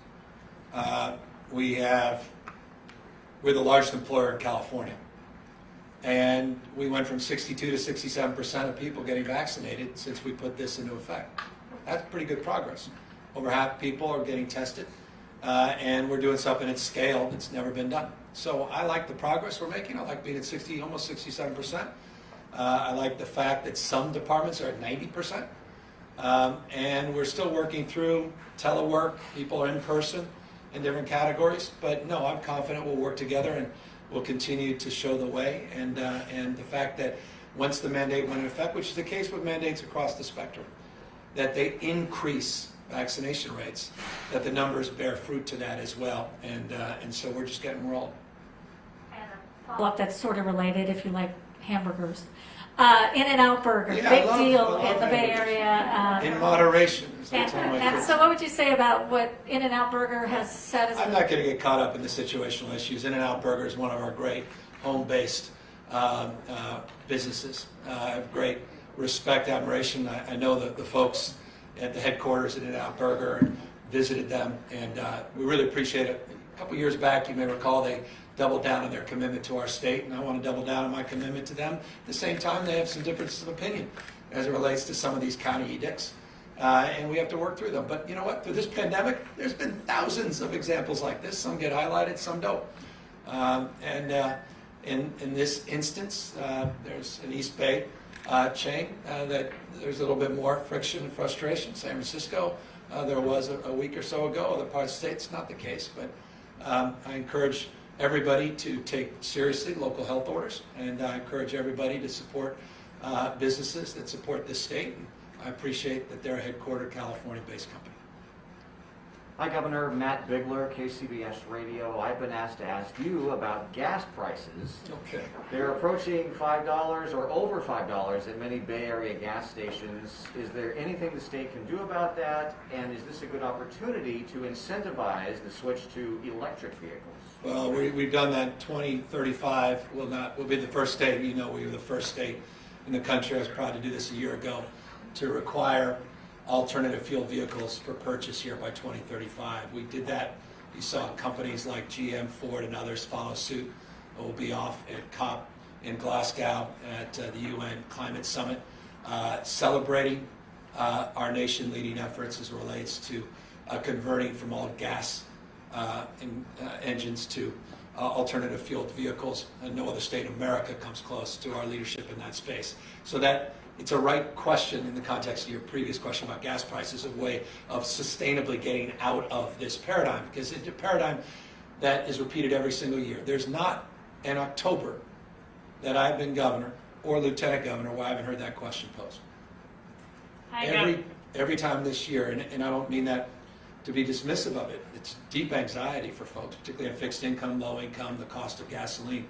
We're the largest employer in California. And we went from 62 to 67% of people getting vaccinated since we put this into effect. That's pretty good progress. Over half people are getting tested, and we're doing something at scale that's never been done. So I like the progress we're making. I like being at almost 67%. I like the fact that some departments are at 90%. And we're still working through telework. People are in person in different categories, but no, I'm confident we'll work together and we'll continue to show the way. And the fact that once the mandate went into effect, which is the case with mandates across the spectrum, that they increase vaccination rates, that the numbers bear fruit to that as well. And so we're just getting rolling. And a follow-up that's sort of related, if you like hamburgers. In-N-Out Burger, Yeah, big I deal love in the Bay hamburgers. Area. In moderation. And so what would you say about what In-N-Out Burger has said? I'm not going to get caught up in the situational issues. In-N-Out Burger is one of our great home-based businesses. I have great respect, admiration. I know the folks at the headquarters at In-N-Out Burger and visited them, and we really appreciate it. A couple years back, you may recall, they doubled down on their commitment to our state, and I want to double down on my commitment to them. At the same time, they have some differences of opinion as it relates to some of these county edicts. And we have to work through them. But you know what? Through this pandemic, there's been thousands of examples like this. Some get highlighted, some don't. In this instance, there's an East Bay chain that there's a little bit more friction and frustration. San Francisco, there was a week or so ago. Other parts of the state, it's not the case. But I encourage everybody to take seriously local health orders, and I encourage everybody to support businesses that support this state. And I appreciate that they're a headquartered California-based company. Hi, Governor. Matt Bigler, KCBS Radio. I've been asked to ask you about gas prices. Okay. They're approaching $5 or over $5 at many Bay Area gas stations. Is there anything the state can do about that? And is this a good opportunity to incentivize the switch to electric vehicles? Well, we've done that. 2035 will be the first state. You know, we were the first state in the country. I was proud to do this a year ago, to require alternative fuel vehicles for purchase here by 2035. We did that. You saw companies like GM, Ford, and others follow suit. We'll be off at COP in Glasgow at the UN Climate Summit, celebrating our nation-leading efforts as it relates to converting from all gas engines to alternative fueled vehicles. And no other state in America comes close to our leadership in that space. So that it's a right question in the context of your previous question about gas prices, a way of sustainably getting out of this paradigm, because it's a paradigm that is repeated every single year. There's not an October that I've been governor or lieutenant governor where I haven't heard that question posed. Every time this year, and I don't mean that to be dismissive of it. It's deep anxiety for folks, particularly on fixed income, low income, the cost of gasoline.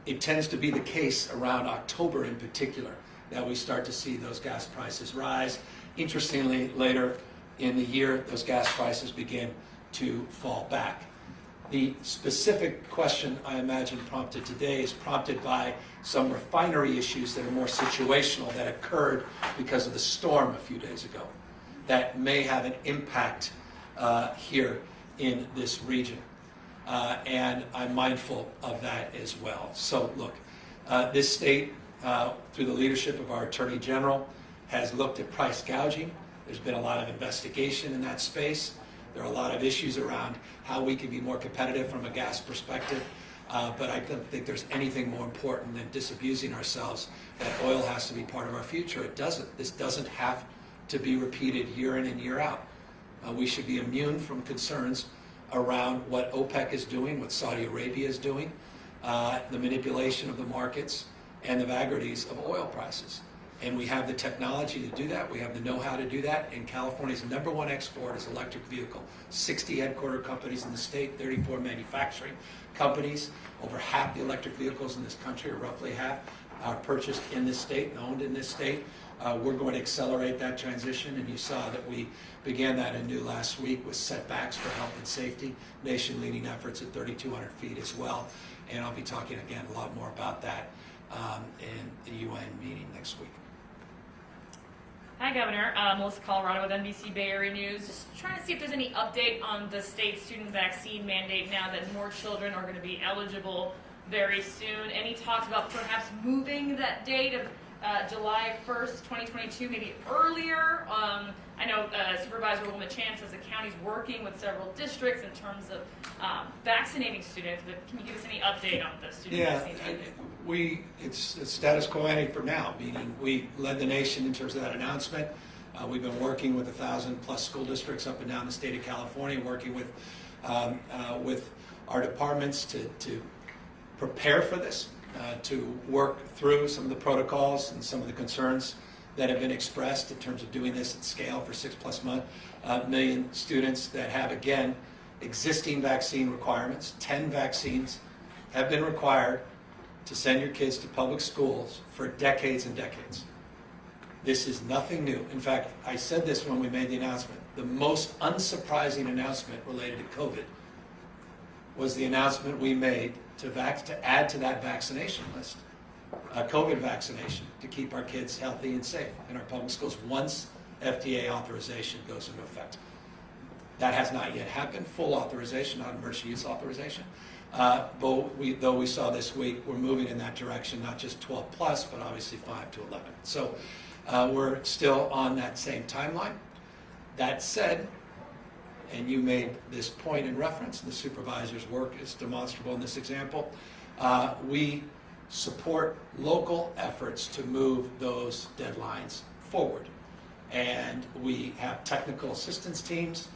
It tends to be the case around October in particular that we start to see those gas prices rise. Interestingly, later in the year, those gas prices begin to fall back. The specific question I imagine prompted today is prompted by some refinery issues that are more situational that occurred because of the storm a few days ago that may have an impact here in this region. And I'm mindful of that as well. So look, this state, through the leadership of our Attorney General, has looked at price gouging. There's been a lot of investigation in that space. There are a lot of issues around how we can be more competitive from a gas perspective. But I don't think there's anything more important than disabusing ourselves that oil has to be part of our future. It doesn't. This doesn't have to be repeated year in and year out. We should be immune from concerns around what OPEC is doing, what Saudi Arabia is doing, the manipulation of the markets, and the vagaries of oil prices. And we have the technology to do that. We have the know-how to do that. And California's #1 export is electric vehicle. 60 headquarter companies in the state, 34 manufacturing companies. Over half the electric vehicles in this country, or roughly half, are purchased in this state and owned in this state. We're going to accelerate that transition, and you saw that we began that anew last week with setbacks for health and safety, nation-leading efforts at 3,200 feet as well. And I'll be talking again a lot more about that in the UN meeting next week. Hi, Governor. Melissa Colorado with NBC Bay Area News. Just trying to see if there's any update on the state student vaccine mandate now that more children are going to be eligible very soon. Any talks about perhaps moving that date of July 1st, 2022, maybe earlier? I know Supervisor Wilma-Chan says the county's working with several districts in terms of vaccinating students, but can you give us any update on the student vaccine? It's status quo ante for now, meaning we led the nation in terms of that announcement. We've been working with 1,000+ school districts up and down the state of California, working with our departments to prepare for this, to work through some of the protocols and some of the concerns that have been expressed in terms of doing this at scale for 6+ million students that have, again, existing vaccine requirements. 10 vaccines have been required to send your kids to public schools for decades and decades. This is nothing new. In fact, I said this when we made the announcement. The most unsurprising announcement related to COVID was the announcement we made to add to that vaccination list COVID vaccination to keep our kids healthy and safe in our public schools once FDA authorization goes into effect. That has not yet happened, full authorization, not emergency use authorization. Though we saw this week, we're moving in that direction, not just 12 plus, but obviously 5 to 11. So we're still on that same timeline. That said, and you made this point in reference, the supervisor's work is demonstrable in this example, we support local efforts to move those deadlines forward. And we have technical assistance teams,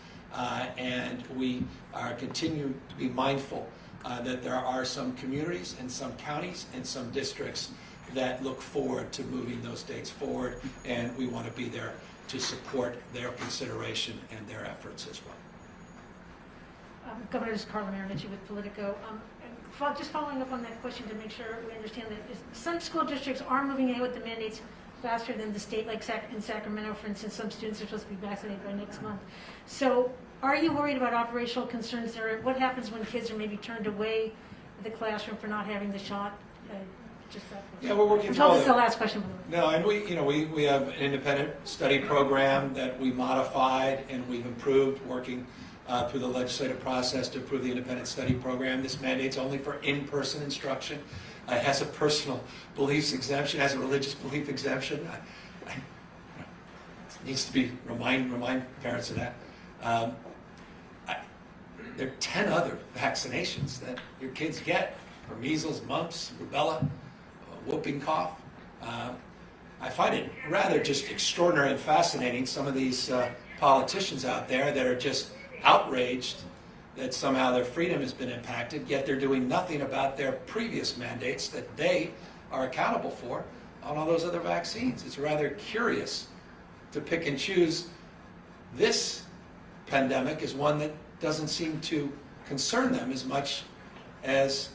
and we are continuing to be mindful that there are some communities and some counties and some districts that look forward to moving those dates forward, and we want to be there to support their consideration and their efforts as well. Governor, this is Carla Marinici with Politico. Just following up on that question to make sure we understand that some school districts are moving ahead with the mandates faster than the state, like in Sacramento, for instance, some students are supposed to be vaccinated by next month. So are you worried about operational concerns there? What happens when kids are maybe turned away the classroom for not having the shot? Just that. Yeah, we're working. This is the last question. No, and we have an independent study program that we modified and we've improved, working through the legislative process to approve the independent study program. This mandate's only for in-person instruction. It has a personal beliefs exemption, has a religious belief exemption. It needs to be remind parents of that. There are 10 other vaccinations that your kids get for measles, mumps, rubella, whooping cough. I find it rather just extraordinary and fascinating, some of these politicians out there that are just outraged that somehow their freedom has been impacted, yet they're doing nothing about their previous mandates that they are accountable for on all those other vaccines. It's rather curious to pick and choose. This pandemic is one that doesn't seem to concern them as much as